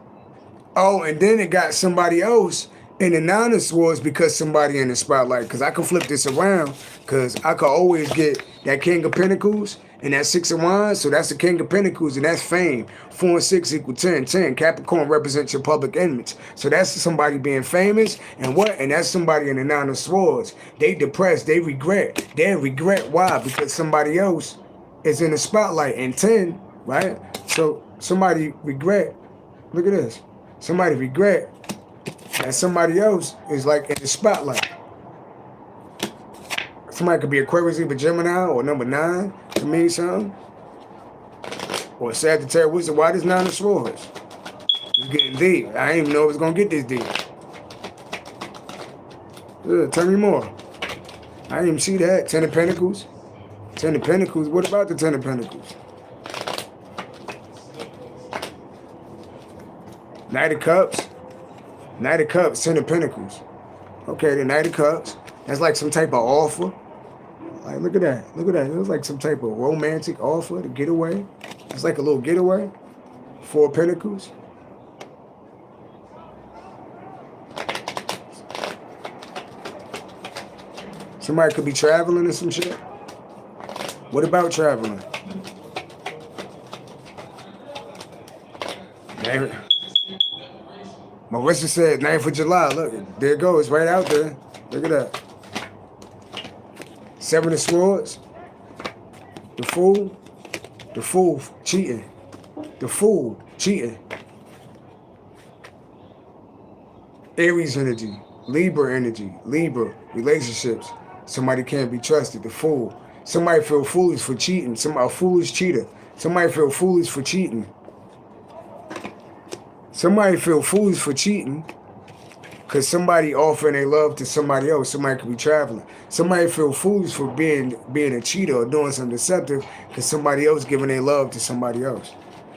Oh, and then it got somebody else And the nine of swords because somebody in the spotlight. Because I can flip this around. Because I could always get that king of pentacles and that six of wands. So that's the king of pentacles and that's fame. 4 and 6 equal 10. 10. Capricorn represents your public image. So that's somebody being famous. And what? And that's somebody in the nine of swords. They depressed. They regret. They regret. Why? Because somebody else is in the spotlight. And 10, right? So somebody regret. Look at this. Somebody regret. And somebody else is like in the spotlight. Somebody could be Aquarius, Libra, Gemini, or number 9 to mean something. Or Sagittarius. Why this 9 of swords? It's getting deep. I didn't even know it was going to get this deep. Tell me more. I didn't even see that. 10 of Pentacles. 10 of Pentacles. What about the 10 of Pentacles? Knight of Cups. Knight of Cups, 10 of Pentacles. Okay, the Knight of Cups. That's like some type of offer. Like, look at that. Look at that. It was like some type of romantic offer to get away. It's like a little getaway. 4 of Pentacles. Somebody could be traveling or some shit. What about traveling? Damn it. Marissa said 9th of July. Look, there it goes. Right out there. Look at that. 7 of Swords. The Fool. The Fool cheating. The Fool cheating. Aries energy. Libra energy. Libra relationships. Somebody can't be trusted. The Fool. Somebody feel foolish for cheating. Somebody a foolish cheater. Somebody feel foolish for cheating. Somebody feel foolish for cheating because somebody offering their love to somebody else. Somebody could be traveling. Somebody feel foolish for being a cheater or doing something deceptive because somebody else giving their love to somebody else.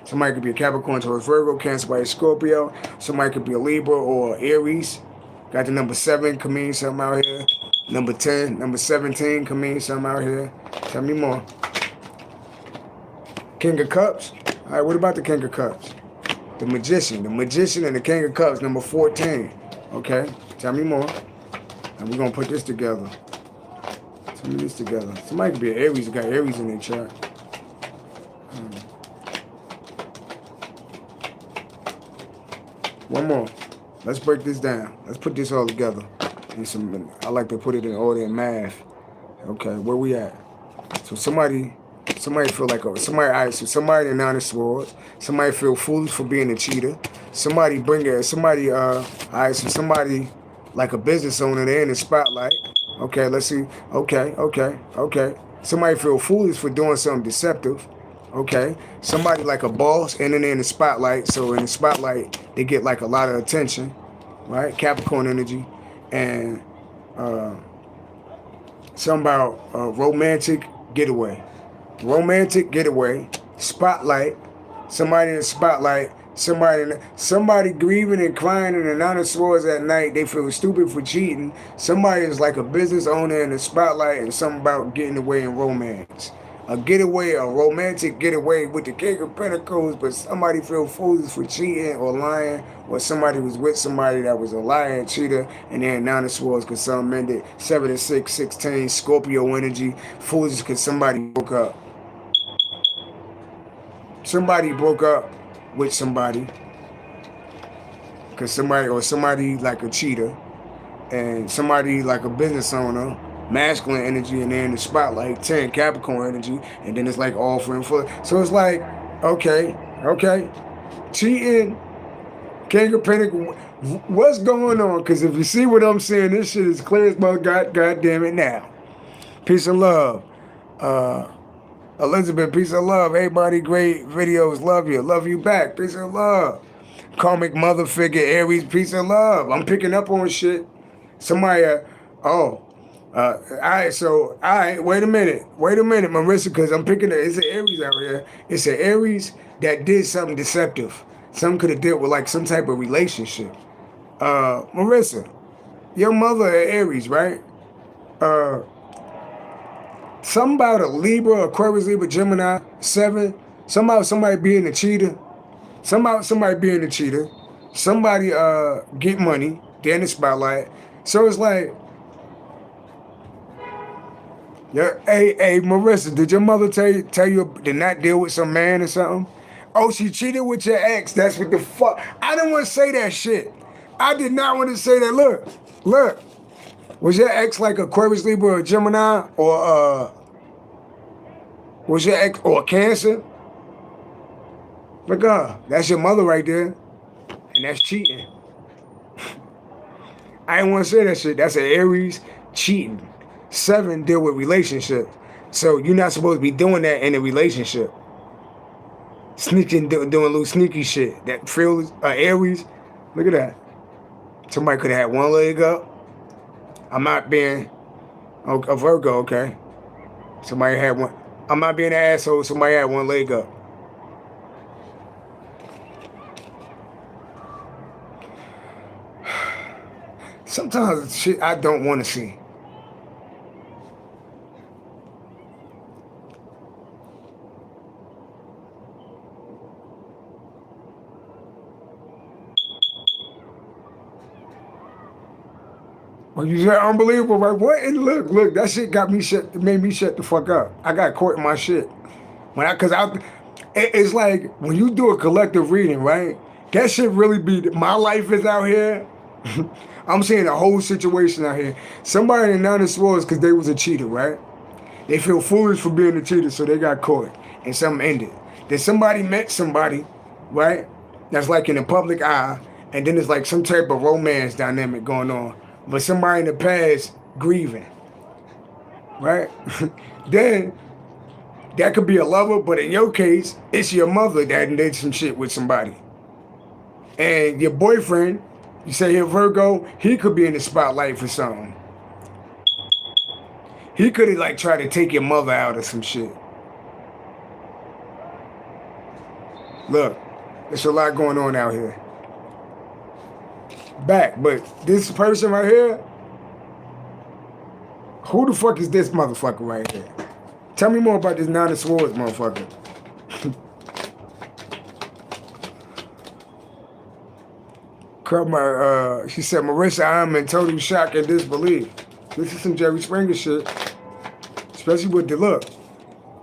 Somebody could be a Capricorn, Taurus, Virgo, Cancer, by Scorpio. Somebody could be a Libra or Aries. Got the number 7 could mean something out here. Number 10, number 17 could mean something out here. Tell me more. King of Cups. All right, what about the King of Cups? The Magician and the King of Cups, number 14. Okay, tell me more. And we're going to put this together. Tell me this together. Somebody could be an Aries, got Aries in their chart. One more. Let's break this down. Let's put this all together. I like to put it in order in math. Okay, where we at? So somebody feel like somebody. All right, so somebody in 9 of Swords. Somebody feel foolish for being a cheater. Somebody all right, so somebody like a business owner, they're in the spotlight. Okay, let's see. Okay. Somebody feel foolish for doing something deceptive. Okay, somebody like a boss, and then they're in the spotlight. So in the spotlight, they get like a lot of attention, right? Capricorn energy, and something about romantic getaway. Romantic getaway, spotlight, somebody in the spotlight, somebody grieving and crying in the 9 of Swords at night. They feel stupid for cheating. Somebody is like a business owner in the spotlight, and something about getting away in romance. A getaway, a romantic getaway with the King of Pentacles, but somebody feel foolish for cheating or lying, or somebody was with somebody that was a liar and cheater, and then 9 of Swords because something ended. 7 and 6, 16, Scorpio energy, foolish because somebody broke up. Somebody broke up with somebody because somebody like a cheater, and somebody like a business owner, masculine energy, and they're in the spotlight. 10 Capricorn energy, and then it's like offering for. So it's like, okay, cheating, King of Pentacles. What's going on? Because if you see what I'm saying, this shit is clear as mud. God damn it now. Peace and love. Elizabeth, peace and love. Everybody, great videos. Love you back. Peace and love. Karmic mother figure, Aries, peace and love. I'm picking up on shit. Somebody, all right, wait a minute, Marissa, because I'm picking it's an Aries out here. It's an Aries that did something deceptive. Some could have dealt with like some type of relationship. Marissa, your mother an Aries, right? Something about a Libra, Aquarius, Libra, Gemini, 7. Somebody being a cheater. Somebody being a cheater. Somebody get money. They're in the spotlight. So it's like, yeah, hey, Marissa, did your mother tell you to not deal with some man or something? Oh, she cheated with your ex. That's what the fuck. I didn't want to say that shit. I did not want to say that. Look. Was your ex like Aquarius, Libra, or Gemini, or was your ex or Cancer? Look, that's your mother right there, and that's cheating. I didn't want to say that shit. That's an Aries cheating. 7 deal with relationships, so you're not supposed to be doing that in a relationship. Sneaking, doing little sneaky shit. That feels Aries. Look at that. Somebody could have had one leg up. I'm not being a Virgo, okay? Somebody had one. I'm not being an asshole. Somebody had one leg up. Sometimes shit I don't want to see. Well, you said unbelievable, right? What? And look, that shit got me shut. It made me shut the fuck up. I got caught in my shit it's like when you do a collective reading, right? That shit really be. My life is out here. I'm seeing the whole situation out here. Somebody in Nine of Swords because they was a cheater, right? They feel foolish for being a cheater, so they got caught, and something ended. Then somebody met somebody, right? That's like in the public eye, and then there's like some type of romance dynamic going on. But somebody in the past grieving, right? Then that could be a lover, but in your case, it's your mother that did some shit with somebody. And your boyfriend, you say you're Virgo, he could be in the spotlight for something. He could have like tried to take your mother out or some shit. Look, there's a lot going on out here. But this person right here, who the fuck is this motherfucker right here? Tell me more about this Nine of Swords motherfucker. She said, Marissa, I'm in total shock and disbelief. This is some Jerry Springer shit. Especially with the look.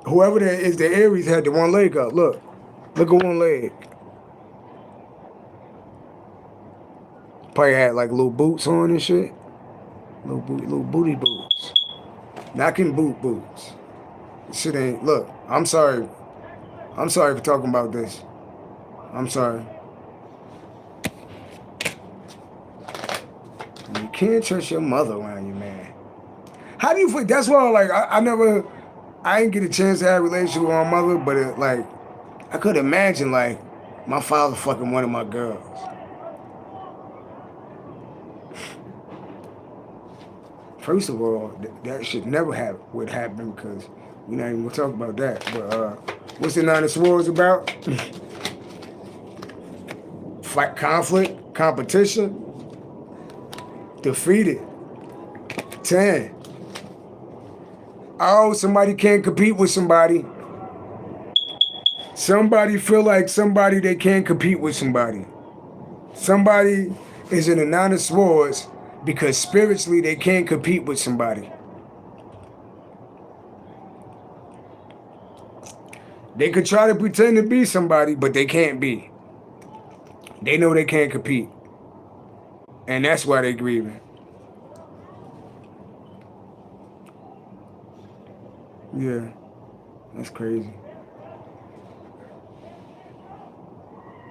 Whoever that is, the Aries had the one leg up. Look at one leg. Probably had like little boots on and shit. Little booty boots. Knocking boots. Shit ain't, look, I'm sorry. I'm sorry for talking about this. I'm sorry. You can't trust your mother around you, man. How do you feel? That's why, like, I didn't get a chance to have a relationship with my mother, but it, like, I could imagine, like, my father fucking one of my girls. First of all, that shit never would happen because we're not even gonna talk about that. But what's the Nine of Swords about? Fight, conflict, competition, defeated. 10. Oh, somebody can't compete with somebody. Somebody feel like somebody they can't compete with somebody. Somebody is in the Nine of Swords because spiritually they can't compete with somebody. They could try to pretend to be somebody, but they can't be. They know they can't compete. And that's why they're grieving. Yeah, that's crazy.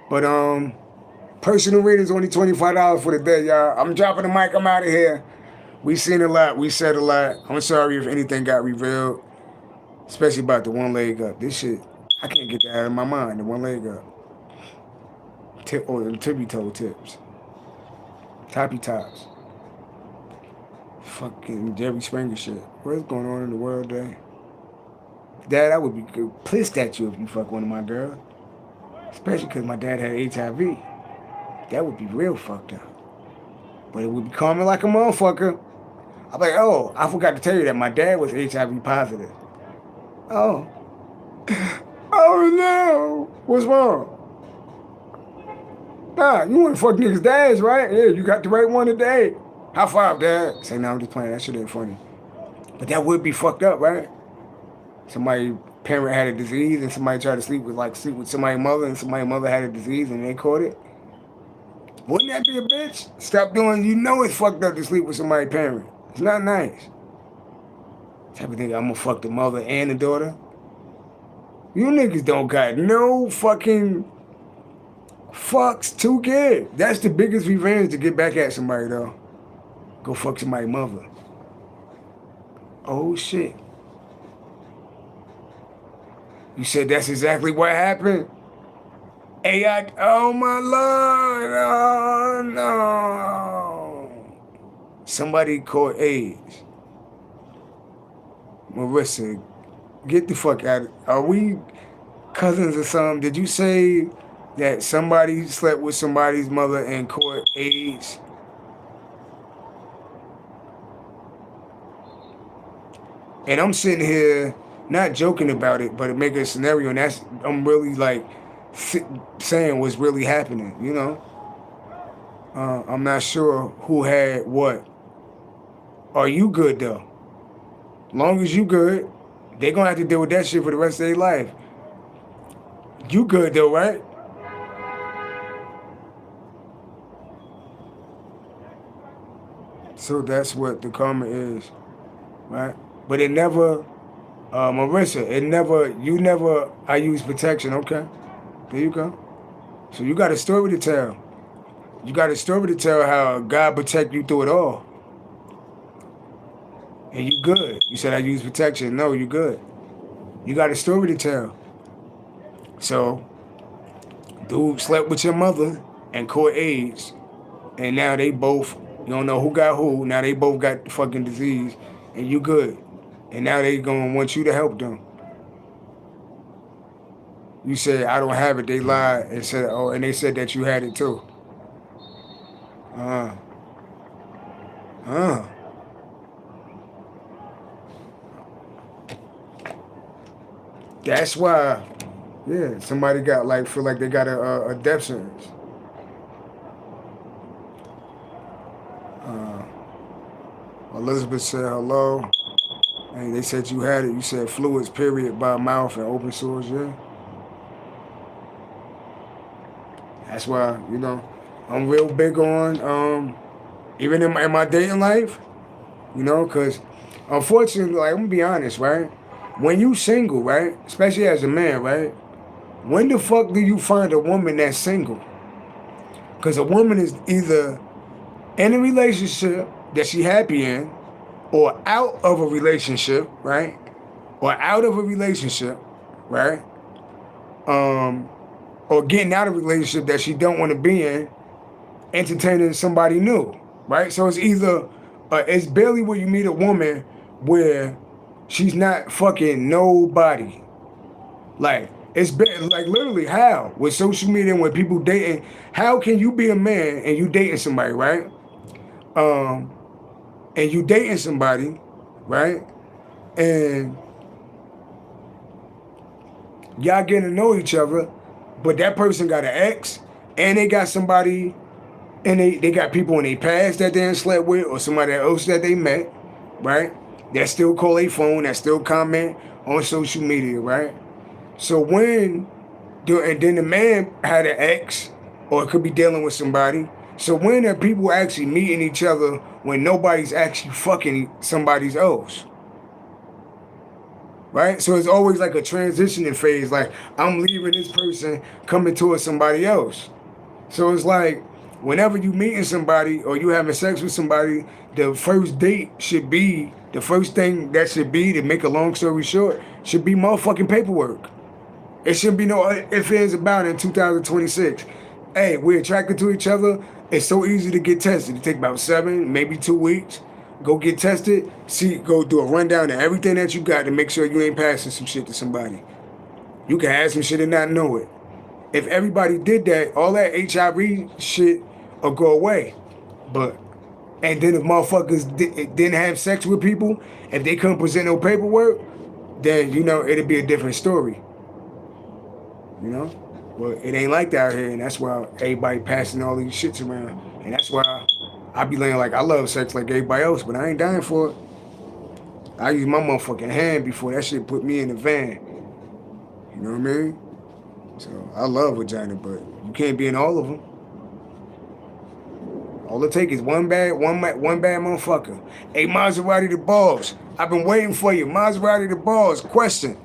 But personal reading's only $25 for the day, y'all. I'm dropping the mic. I'm out of here. We seen a lot. We said a lot. I'm sorry if anything got revealed, especially about the one leg up. This shit, I can't get that out of my mind. The one leg up. Or the tippy toe tips. Toppy tops. Fucking Jerry Springer shit. What's going on in the world today? Dad, I would be pissed at you if you fuck one of my girls. Especially because my dad had HIV. That would be real fucked up. But it would be calming like a motherfucker. I'm like, oh, I forgot to tell you that my dad was HIV positive. Oh. Oh no. What's wrong? Nah, you want to fuck niggas' dads, right? Yeah, you got the right one today. High five, dad. Say, no, I'm just playing. That shit ain't funny. But that would be fucked up, right? Somebody parent had a disease and somebody tried to sleep with somebody's mother and somebody's mother had a disease and they caught it. Wouldn't that be a bitch? Stop doing. You know it's fucked up to sleep with somebody's parent. It's not nice. Type of thing. I'm gonna fuck the mother and the daughter. You niggas don't got no fucking fucks to give. That's the biggest revenge to get back at somebody though. Go fuck somebody's mother. Oh shit. You said that's exactly what happened? AI, oh my lord, oh no. Somebody caught AIDS. Marissa, get the fuck out of, are we cousins or something? Did you say that somebody slept with somebody's mother and caught AIDS? And I'm sitting here not joking about it, but making a scenario, and that's, I'm really like saying what's really happening, you know? I'm not sure who had what. Are you good though? Long as you good, they gonna have to deal with that shit for the rest of their life. You good though, right? So that's what the karma is, right? But it never, Marissa, I use protection, okay? There you go. So you got a story to tell. You got a story to tell how God protect you through it all. And you good. You said I use protection. No, you good. You got a story to tell. So, dude slept with your mother and caught AIDS. And now they both, you don't know who got who. Now they both got the fucking disease. And you good. And now they gonna want you to help them. You said, I don't have it. They lied and said, oh, and they said that you had it too. That's why, yeah, somebody got like, feel like they got a death sentence. Elizabeth said hello. And they said you had it. You said fluids, period, by mouth and open sores, yeah. That's why, you know, I'm real big on, even in my dating life, you know, because unfortunately, like, I'm going to be honest, right? When you single, right, especially as a man, right, when the fuck do you find a woman that's single? Because a woman is either in a relationship that she happy in, or out of a relationship, right? Or out of a relationship, right? Or getting out of a relationship that she don't want to be in, entertaining somebody new, right? So it's either, it's barely where you meet a woman where she's not fucking nobody. Like, it's been, like, literally how? With social media and with people dating, how can you be a man and you dating somebody, right? And you dating somebody, right? And y'all getting to know each other, but that person got an ex, and they got somebody, and they got people in their past that they didn't slept with, or somebody else that they met, right? That still call their phone, that still comment on social media, right? So when, and then the man had an ex, or it could be dealing with somebody. So when are people actually meeting each other when nobody's actually fucking somebody else? Right? So it's always like a transitioning phase, like I'm leaving this person, coming towards somebody else. So it's like whenever you meeting somebody or you having sex with somebody, the first date should be, the first thing that should be, to make a long story short, should be motherfucking paperwork. It shouldn't be no if it's about in 2026. Hey, we're attracted to each other. It's so easy to get tested. It take about 7, maybe 2 weeks. Go get tested. Go do a rundown of everything that you got to make sure you ain't passing some shit to somebody. You can have some shit and not know it. If everybody did that, all that HIV shit will go away. And then if motherfuckers didn't have sex with people, if they couldn't present no paperwork, then, you know, it'd be a different story. You know? Well, it ain't like that out here, and that's why everybody passing all these shits around. And that's why I be laying like I love sex like everybody else, but I ain't dying for it. I use my motherfucking hand before that shit put me in the van. You know what I mean? So I love vagina, but you can't be in all of them. All it take is one bad motherfucker. Hey, Maserati the Balls, I've been waiting for you. Maserati the Balls, question.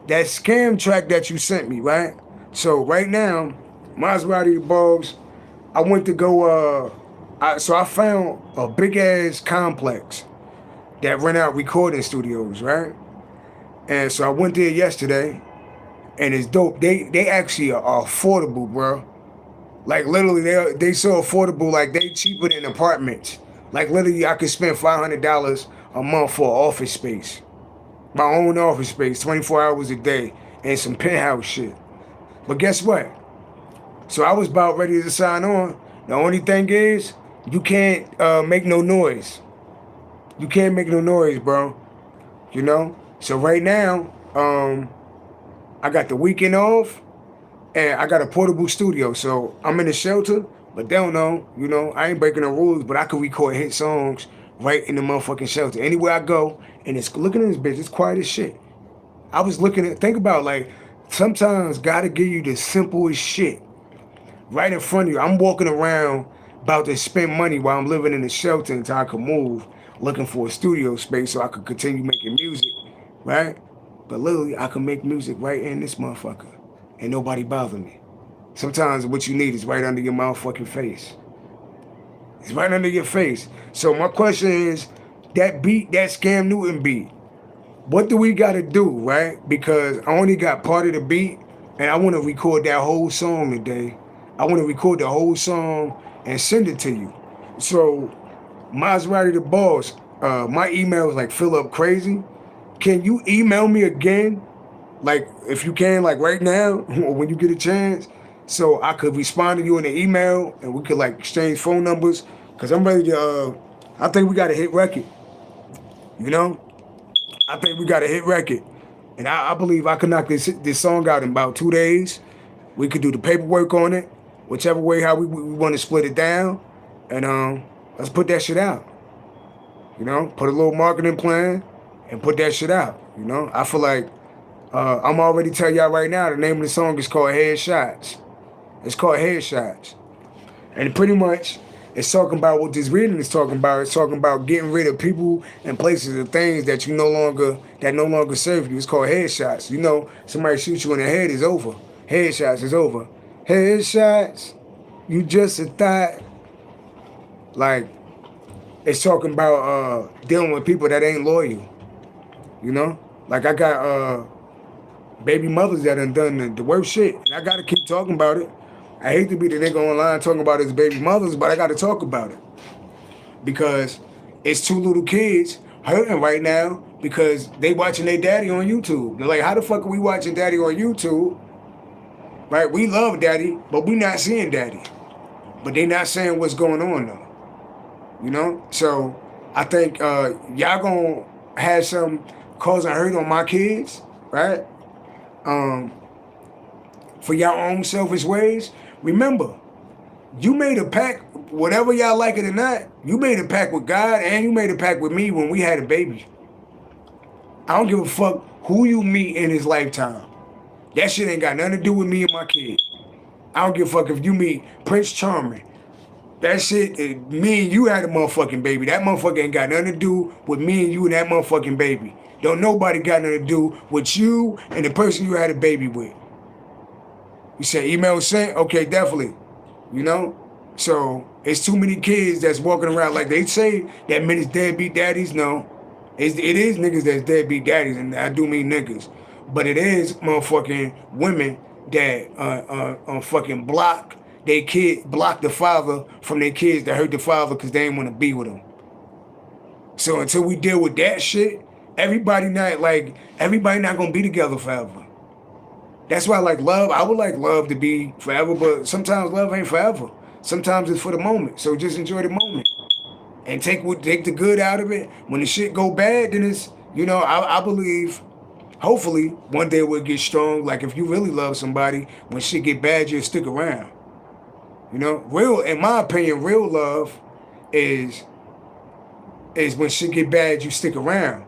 That scam track that you sent me, right? So right now, Maserati the Balls, I went to go, so I found a big ass complex that rent out recording studios, right? And so I went there yesterday, and it's dope. They actually are affordable, bro. Like literally, they so affordable. Like they cheaper than apartments. Like literally, I could spend $500 a month for office space, my own office space, 24 hours a day, and some penthouse shit. But guess what? So I was about ready to sign on. The only thing is, you can't make no noise. You can't make no noise, bro. You know. So right now, I got the weekend off. And I got a portable studio, so I'm in the shelter, but they don't know, you know, I ain't breaking the rules, but I can record hit songs right in the motherfucking shelter. Anywhere I go, and it's looking at this bitch, it's quiet as shit. I was looking at, think about like, sometimes gotta give you the simplest shit right in front of you. I'm walking around about to spend money while I'm living in the shelter until I can move, looking for a studio space so I could continue making music, right? But literally, I can make music right in this motherfucker. Ain't nobody bother me. Sometimes what you need is right under your motherfucking face. It's right under your face. So my question is, that beat, that Scam Newton beat, what do we gotta do, right? Because I only got part of the beat, and I wanna record that whole song today. I wanna record the whole song and send it to you. So, Maserati the Boss, my email is like philupcrazy. Can you email me again? Like, if you can, like right now, or when you get a chance, so I could respond to you in the email and we could like exchange phone numbers. Cause I'm ready to, I think we got a hit record. You know? I think we got a hit record. And I believe I could knock this song out in about 2 days. We could do the paperwork on it, whichever way, how we want to split it down. And let's put that shit out. You know? Put a little marketing plan and put that shit out. You know? I feel like, I'm already telling y'all right now, the name of the song is called Headshots. It's called Headshots. And pretty much, it's talking about what this reading is talking about. It's talking about getting rid of people and places and things that no longer serve you. It's called Headshots. You know, somebody shoots you in the head, is over. Headshots is over. Headshots, you just a thought. Like, it's talking about dealing with people that ain't loyal. You know? Like I got baby mothers that done the worst shit. And I gotta keep talking about it. I hate to be the nigga online talking about his baby mothers, but I gotta talk about it. Because it's two little kids hurting right now because they watching their daddy on YouTube. They're like, how the fuck are we watching daddy on YouTube? Right? We love daddy, but we not seeing daddy. But they not saying what's going on though. You know? So I think y'all gonna have some causing hurt on my kids, right? For your own selfish ways. Remember, you made a pact, whatever y'all like it or not, you made a pact with God and you made a pact with me when we had a baby. I don't give a fuck who you meet in his lifetime. That shit ain't got nothing to do with me and my kid. I don't give a fuck if you meet Prince Charming. That shit, me and you had a motherfucking baby. That motherfucker ain't got nothing to do with me and you and that motherfucking baby. Don't nobody got nothing to do with you and the person you had a baby with. You say email sent? Okay, definitely. You know? So, it's too many kids that's walking around like they say that men is deadbeat daddies. No. It is niggas that's deadbeat daddies, and I do mean niggas. But it is motherfucking women that fucking block their kid, block the father from their kids that hurt the father because they ain't want to be with them. So until we deal with that shit, everybody not gonna be together forever. That's why I like love. I would like love to be forever, but sometimes love ain't forever. Sometimes it's for the moment. So just enjoy the moment and take the good out of it. When the shit go bad, then it's, you know, I believe Hopefully, one day we'll get strong. Like if you really love somebody, when shit get bad, you'll stick around. You know, real, in my opinion, real love is when shit get bad, you stick around.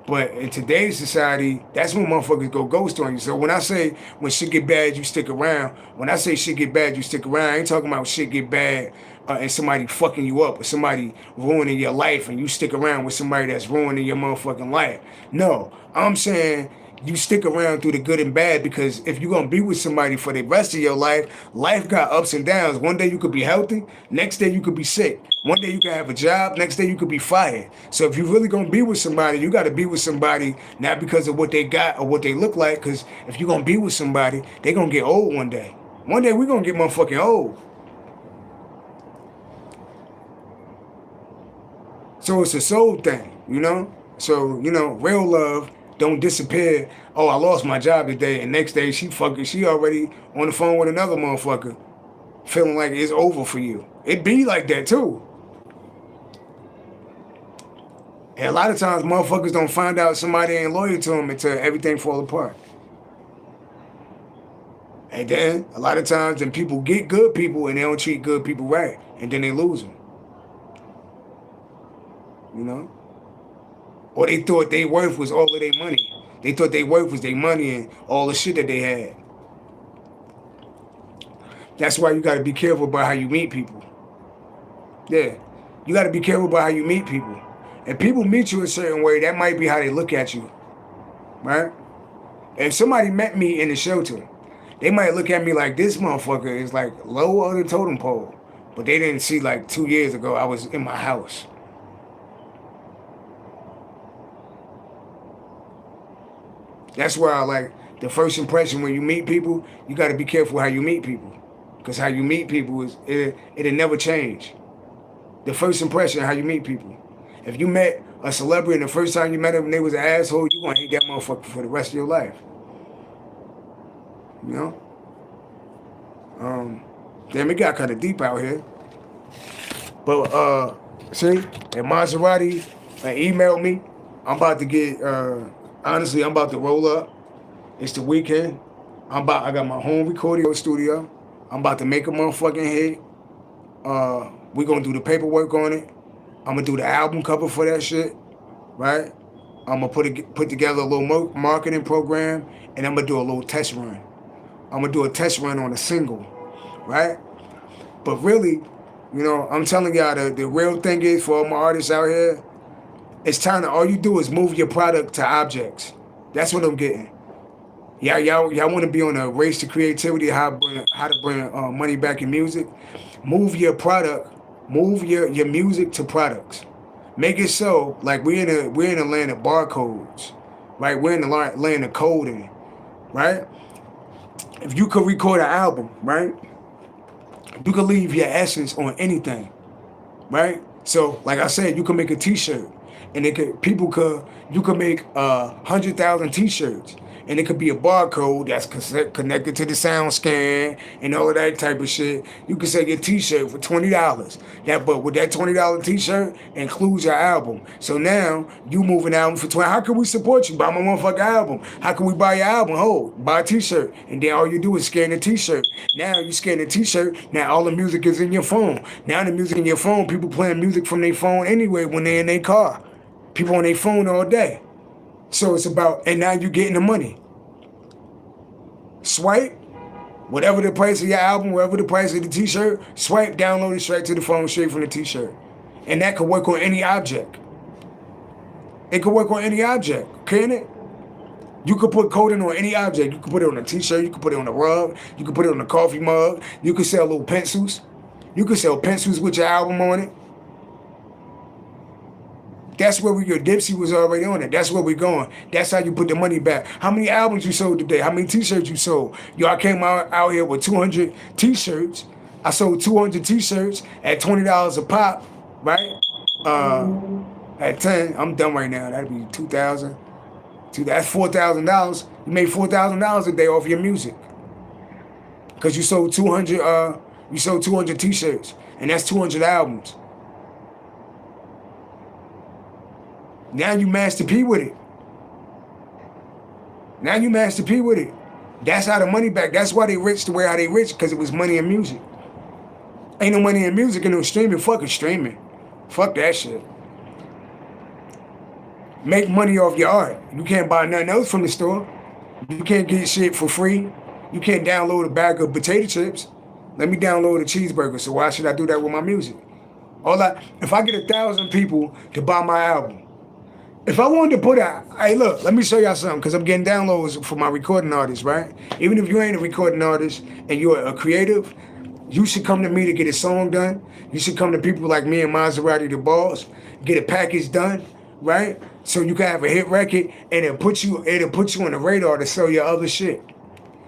But in today's society, that's when motherfuckers go ghost on you. So when I say when shit get bad, you stick around. When I say shit get bad, you stick around. I ain't talking about shit get bad and somebody fucking you up or somebody ruining your life and you stick around with somebody that's ruining your motherfucking life. No, I'm saying you stick around through the good and bad, because if you're gonna be with somebody for the rest of your life, life got ups and downs. One day you could be healthy, next day you could be sick. One day you can have a job, next day you could be fired. So if you're really gonna be with somebody, you gotta be with somebody not because of what they got or what they look like, because if you're gonna be with somebody, they gonna get old one day. One day we gonna get motherfucking old. So it's a soul thing, you know? So, you know, real love don't disappear. Oh, I lost my job today, and next day she already on the phone with another motherfucker, feeling like it's over for you. It be like that too. And a lot of times motherfuckers don't find out somebody ain't loyal to them until everything fall apart. And then a lot of times then people get good people and they don't treat good people right, and then they lose them. You know? Or they thought their worth was all of their money. They thought their worth was their money and all the shit that they had. That's why you got to be careful about how you meet people. Yeah. You got to be careful about how you meet people. If people meet you a certain way, that might be how they look at you. Right? If somebody met me in the shelter, they might look at me like, this motherfucker is like low on the totem pole. But they didn't see like 2 years ago I was in my house. That's why I like the first impression when you meet people, you got to be careful how you meet people. Because how you meet people, it'll never change. The first impression, how you meet people. If you met a celebrity and the first time you met them and they was an asshole, you gonna hate that motherfucker for the rest of your life. You know? Damn, it got kind of deep out here. But see, and Maserati emailed me. I'm about to get honestly, I'm about to roll up. It's the weekend. I got my home recording studio. I'm about to make a motherfucking hit. We're gonna do the paperwork on it. I'm gonna do the album cover for that shit, right? I'm gonna put together a little marketing program, and I'm gonna do a little test run. I'm gonna do a test run on a single, right? But really, you know, I'm telling y'all the real thing is for all my artists out here, it's time to, all you do is move your product to objects. That's what I'm getting. Y'all want to be on a race to creativity, how to bring money back in music? Move your product, move your music to products. Make it so like we're in a land of barcodes, right? We're in the land of coding, right? If you could record an album, right? You could leave your essence on anything, right? So, like I said, you can make a T-shirt, and you could make 100,000 T-shirts, and it could be a barcode that's connected to the sound scan and all of that type of shit. You can sell your T-shirt for $20. But with that $20 T-shirt includes your album. So now you move an album for $20. How can we support you? Buy my motherfucking album. How can we buy your album? Buy a T-shirt, and then all you do is scan the T-shirt. Now you scan the T-shirt. Now all the music is in your phone. Now the music in your phone, people playing music from their phone anyway when they're in their car. People on their phone all day. So it's about, and now you're getting the money. Swipe, whatever the price of your album, whatever the price of the T-shirt, swipe, download it straight to the phone, straight from the T-shirt. And that could work on any object. It could work on any object, can it? You could put coding on any object. You could put it on a T-shirt, you could put it on a rug, you could put it on a coffee mug, you could sell little pencils. You could sell pencils with your album on it. That's where your Dipsy was already on it. That's where we're going. That's how you put the money back. How many albums you sold today? How many T-shirts you sold? Yo, I came out here with 200 T-shirts. I sold 200 T-shirts at $20 a pop, right? At 10, I'm done right now. That'd be $2,000. That's $4,000. You made $4,000 a day off your music, because you sold 200. You sold 200 T-shirts, and that's 200 albums. Now you Master P with it. Now you Master P with it. That's how the money back. That's why they rich the way how they rich, because it was money in music. Ain't no money in music and no streaming. Fucking streaming. Fuck that shit. Make money off your art. You can't buy nothing else from the store. You can't get shit for free. You can't download a bag of potato chips. Let me download a cheeseburger. So why should I do that with my music? If I get 1,000 people to buy my album, if I wanted to put out, hey look, let me show y'all something, because I'm getting downloads for my recording artists, right? Even if you ain't a recording artist and you're a creative, you should come to me to get a song done. You should come to people like me and Maserati the Boss, get a package done, right? So you can have a hit record, and it'll put you on the radar to sell your other shit.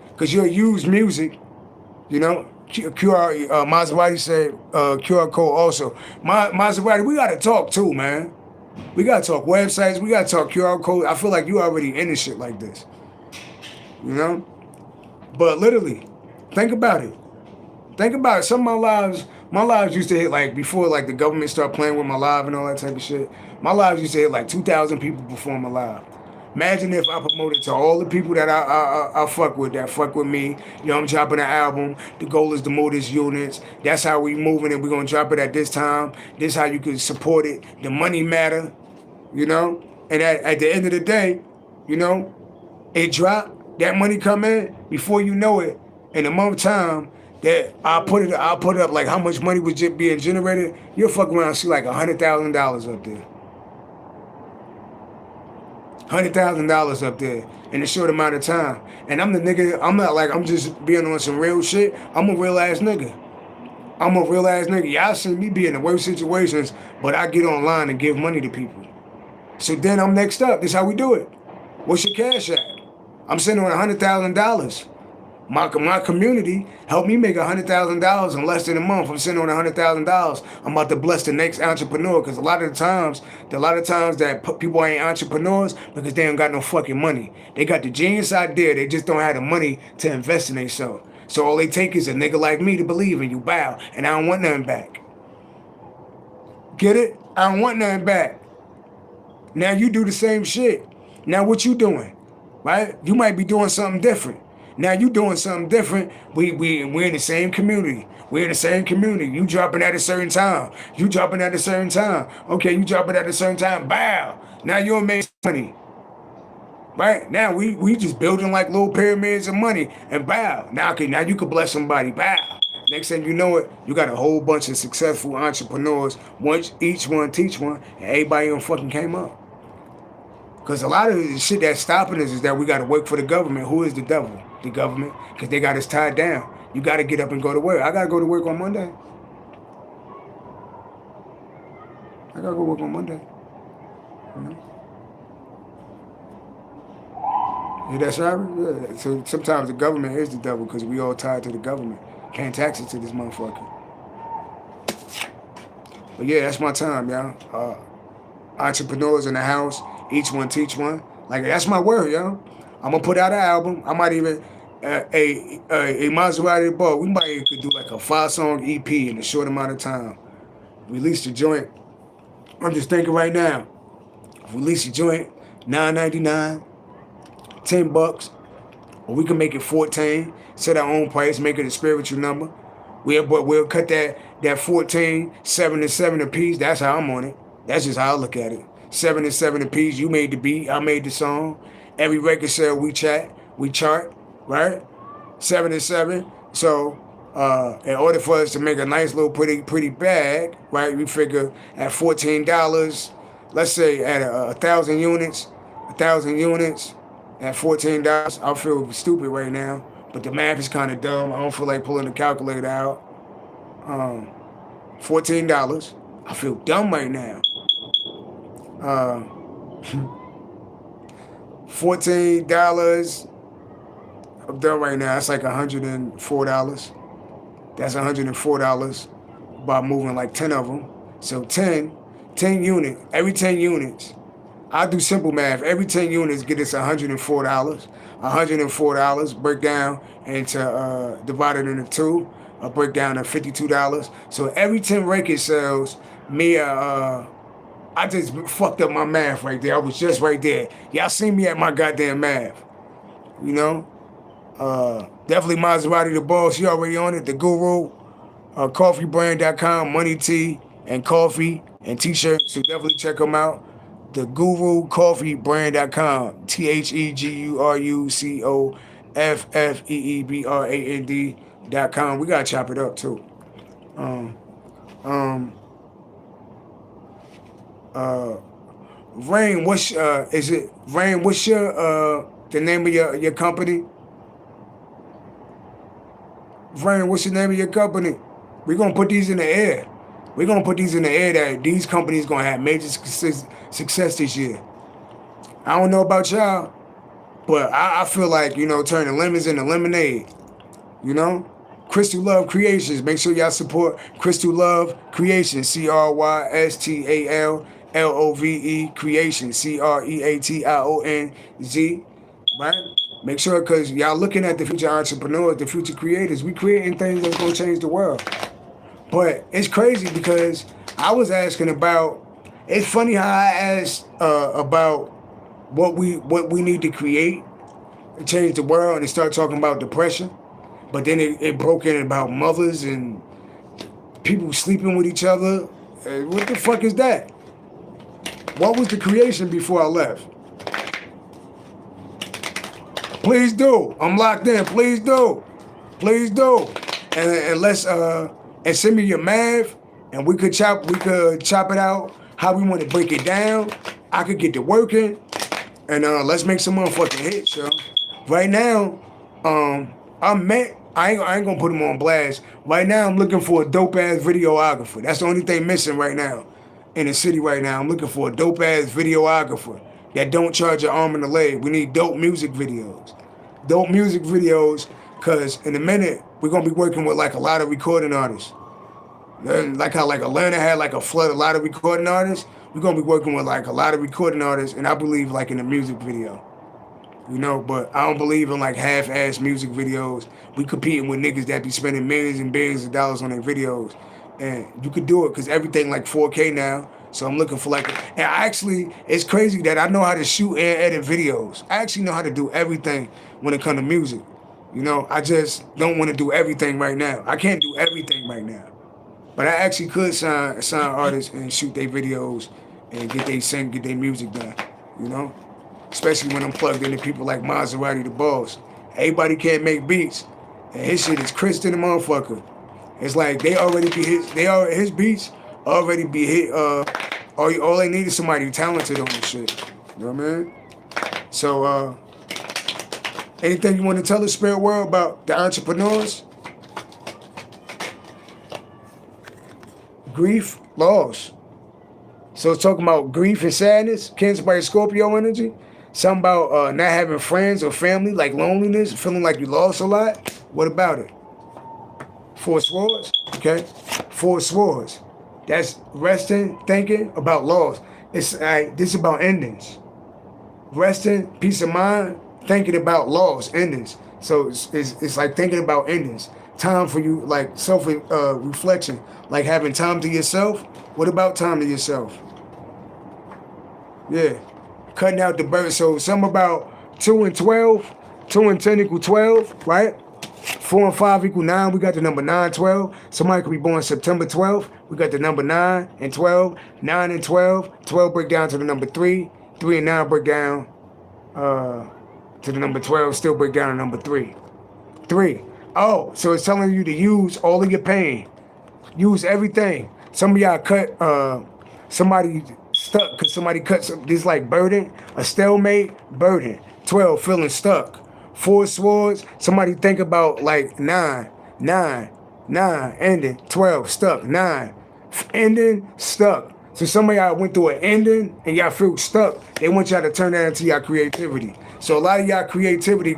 Because you'll use music, you know. QR, Maserati said QR code also. Maserati, we got to talk too, man. We got to talk websites. We got to talk QR code. I feel like you already into shit like this, you know? But literally, think about it. Think about it. Some of my lives used to hit, like, before, like, the government started playing with my live and all that type of shit. My lives used to hit, like, 2,000 people perform my live. Imagine if I promoted to all the people that I fuck with, that fuck with me. You know, I'm dropping an album. The goal is to move this units. That's how we moving it. We're going to drop it at this time. This how you can support it. The money matter, you know. And at the end of the day, you know, it drop. That money come in. Before you know it, in a month time, that I'll put it up like how much money was just being generated. You'll fuck around and see like $100,000 up there. $100,000 up there in a short amount of time. And I'm the nigga, I'm not like I'm just being on some real shit. I'm a real ass nigga. Y'all see me be in the worst situations, but I get online and give money to people. So then I'm next up. This is how we do it. What's your cash app? I'm sitting on $100,000. My community helped me make $100,000 in less than a month. I'm sitting on $100,000. I'm about to bless the next entrepreneur, because a lot of times that people ain't entrepreneurs because they ain't got no fucking money. They got the genius idea, they just don't have the money to invest in themselves. So all they take is a nigga like me to believe in you. Bow, and I don't want nothing back. Get it? I don't want nothing back. Now you do the same shit. Now what you doing? Right? You might be doing something different. Now you doing something different. We're in the same community. You dropping at a certain time. Okay, you dropping at a certain time. Bow. Now you'll make money. Right? Now we just building like little pyramids of money. And bow. Now you can bless somebody. Bow. Next thing you know it, you got a whole bunch of successful entrepreneurs. Each one teach one. And everybody on fucking came up. Because a lot of the shit that's stopping us is that we got to work for the government. Who is the devil? The government. Because they got us tied down. You got to get up and go to work. I got to go to work on Monday. You know? Yeah, that's right. Yeah. So sometimes the government is the devil because we all tied to the government. Can't tax it to this motherfucker. But yeah, that's my time, y'all. Entrepreneurs in the house. Each one teach one. Like, that's my word, yo. I'm gonna put out an album. I might even a Maserati ball. We might even could do like a 5-song EP in a short amount of time. Release the joint. I'm just thinking right now. Release the joint, $9.99, $10, or we can make it 14. Set our own price. Make it a spiritual number. We'll cut that 14, 7 and 7 a piece. That's how I'm on it. That's just how I look at it. 7 and 7 a piece. You made the beat. I made the song. Every record sale we chart, right? 7 and 7. So in order for us to make a nice little pretty bag, right? We figure at $14. Let's say at 1,000 units, at $14. I feel stupid right now, but the math is kind of dumb. I don't feel like pulling the calculator out. $14. I feel dumb right now. $14. I'm done right now. That's like $104. That's $104 by moving like 10 of them. So 10 units. Every 10 units, I do simple math. Every 10 units get us $104. $104 break down into divided into 2. Break down to $52. So every 10 record sales, me I just fucked up my math right there. I was just right there. Y'all see me at my goddamn math. You know, definitely Maserati the boss. You already on it. The Guru, coffeebrand.com, money tea and coffee and t-shirts. So definitely check them out. The Guru coffeebrand.com, TheGuruCoffeebrand.com. We gotta chop it up too. Um, um, uh, Rain, what's is it Rain? What's your the name of your company? Rain, what's the name of your company? We're gonna put these in the air. We're gonna put these in the air that these companies gonna have major success this year. I don't know about y'all, but I feel like, turning lemons into lemonade. You know? Crystal Love Creations. Make sure y'all support Crystal Love Creations. CRYSTALLOVE Creations. CREATIONZ. Right? Make sure, because y'all looking at the future entrepreneurs, the future creators. We creating things that's going to change the world. But it's crazy because I was asking about, it's funny how I asked about what we need to create to change the world, and they start talking about depression. But then it broke in about mothers and people sleeping with each other. What the fuck is that? What was the creation before I left? Please do. I'm locked in. Please do. Please do. And let's and send me your math, and we could chop it out how we want to break it down. I could get to working, and let's make some motherfucking hits, yo. Right now, I ain't gonna put him on blast. Right now, I'm looking for a dope ass videographer. That's the only thing missing right now in the city. Right now, I'm looking for a dope ass videographer that don't charge an arm and a leg. We need dope music videos. Dope music videos, cause in a minute we're gonna be working with like a lot of recording artists. Like how like Atlanta had like a flood, a lot of recording artists. We're gonna be working with like a lot of recording artists, and I believe like in the music video. But I don't believe in like half-ass music videos. We competing with niggas that be spending millions and billions of dollars on their videos. And you could do it because everything like 4K now. So I'm looking for and actually, it's crazy that I know how to shoot and edit videos. I actually know how to do everything when it comes to music. I just don't want to do everything right now. I can't do everything right now. But I actually could sign artists and shoot their videos and get their music done, Especially when I'm plugged into people like Maserati the boss. Everybody can't make beats, and his shit is crisp in the motherfucker. It's like his beats already be hit. All they need is somebody talented on this shit. You know what I mean? So, anything you want to tell the spirit world about the entrepreneurs? Grief, loss. So it's talking about grief and sadness, Cancer by Scorpio energy. Something about not having friends or family, like loneliness, feeling like you lost a lot. What about it? Four Swords, okay? Four Swords. That's resting, thinking about loss. It's like, this is about endings. Resting, peace of mind, thinking about loss, endings. So it's like thinking about endings. Time for you, like self-reflection, like having time to yourself. What about time to yourself? Yeah. Cutting out the birth. So something about 2 and 12, 2 and 10 equal 12, right? 4 and 5 equal 9. We got the number 9, 12. Somebody could be born September 12th. We got the number 9 and 12. 9 and 12. 12 break down to the number 3. 3 and 9 break down to the number 12. Still break down to number 3. 3. Oh, so it's telling you to use all of your pain. Use everything. Some of y'all cut somebody stuck because somebody cut this like burden, a stalemate, burden. 12, feeling stuck. 4 Swords, somebody think about like 9, ending. 12, stuck. 9, ending, stuck. So some of y'all went through an ending and y'all feel stuck. They want y'all to turn that into y'all creativity. So a lot of y'all creativity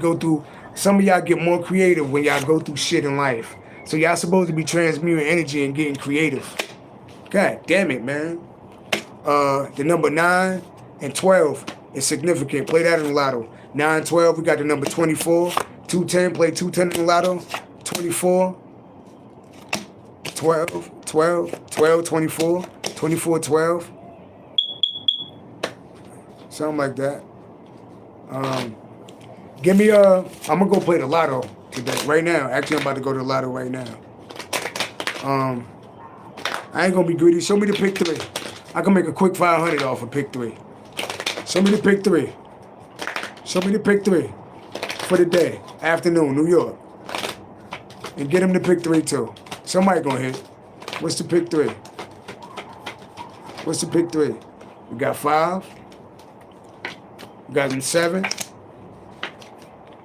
some of y'all get more creative when y'all go through shit in life. So y'all supposed to be transmuting energy and getting creative. God damn it, man. The number 9 and 12 is significant. Play that in the lotto. 9, 12, we got the number 24. 210, play 210 in the lotto. 24, 12, 12, 12, 24, 24, 12. Something like that. Give me I'm gonna go play the lotto today, right now. Actually, I'm about to go to the lotto right now. I ain't gonna be greedy. Show me the pick 3. I can make a quick 500 off of pick 3. Show me the pick 3. Show me the pick 3 for the day, afternoon, New York. And get him to pick 3 too. Somebody gonna hit. What's the pick 3? What's the pick 3? We got 5. We got 7.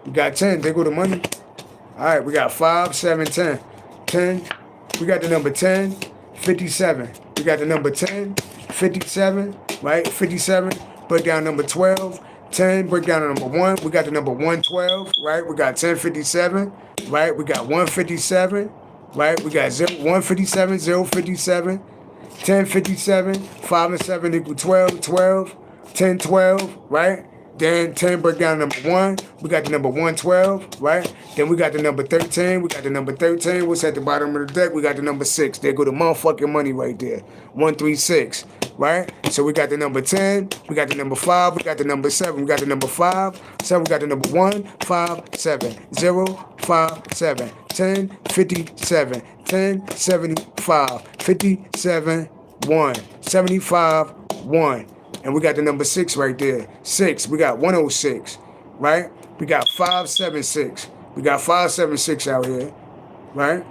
We got 10. There go the money. All right, we got 5, 7, 10. 10. We got the number 10, 57. We got the number 10, 57, right? 57. Break down number 12. 10. Break down the number 1. We got the number 112, right? We got 1057, right? We got 157, right? We got 157, 057, 1057. 5 and 7 equal 12. 12. 10, 12, right? Then 10 break down number 1. We got the number 112, right? Then we got the number 13. We got the number 13. What's at the bottom of the deck? We got the number 6. There go the motherfucking money right there. 136, right? So we got the number 10. We got the number 5. We got the number 7. We got the number 5. 7. We got the number 1, 5, 7. 0, 5, 7. 10, 57. 10, 75. 57, 1. 75, 1. And we got the number 6 right there. 6. We got 106, right? We got 576. We got 576 out here, right?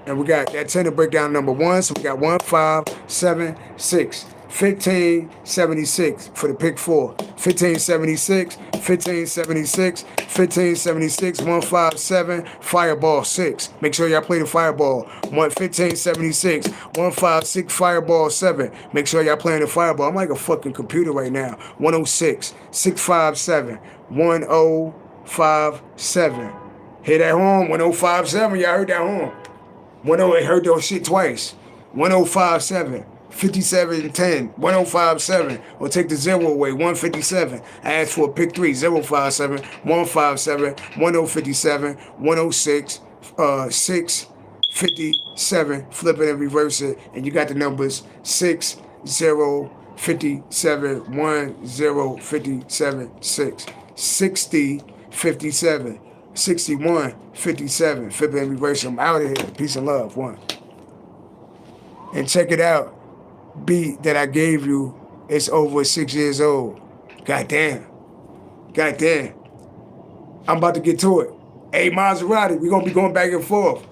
And we got that 10 to break down number 1. So we got 1576. 1576 for the pick 4. 1576, 1576, 1576, 157, fireball 6. Make sure y'all play the fireball. 1576, 156, fireball 7. Make sure y'all playing the fireball. I'm like a fucking computer right now. 106, 657, 1057. Hear that horn? 1057. Y'all heard that horn? 108 heard that shit twice. 1057. 5710, 1057, or take the 0 away, 157. I asked for a pick 3, 057, 157, 1057, 106, 657, flip it and reverse it, and you got the numbers 6, 0, 57, 1, 0, 57, 6, 60, 57, 61, 57, flip it and reverse it. I'm out of here. Peace and love. 1. And check it out. Beat that I gave you is over 6 years old. Goddamn. Goddamn. I'm about to get to it. Hey, Maserati, we gonna be going back and forth.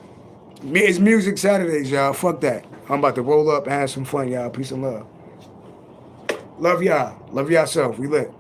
It's Music Saturdays, y'all. Fuck that. I'm about to roll up and have some fun, y'all. Peace and love. Love y'all. Love yourself. We lit.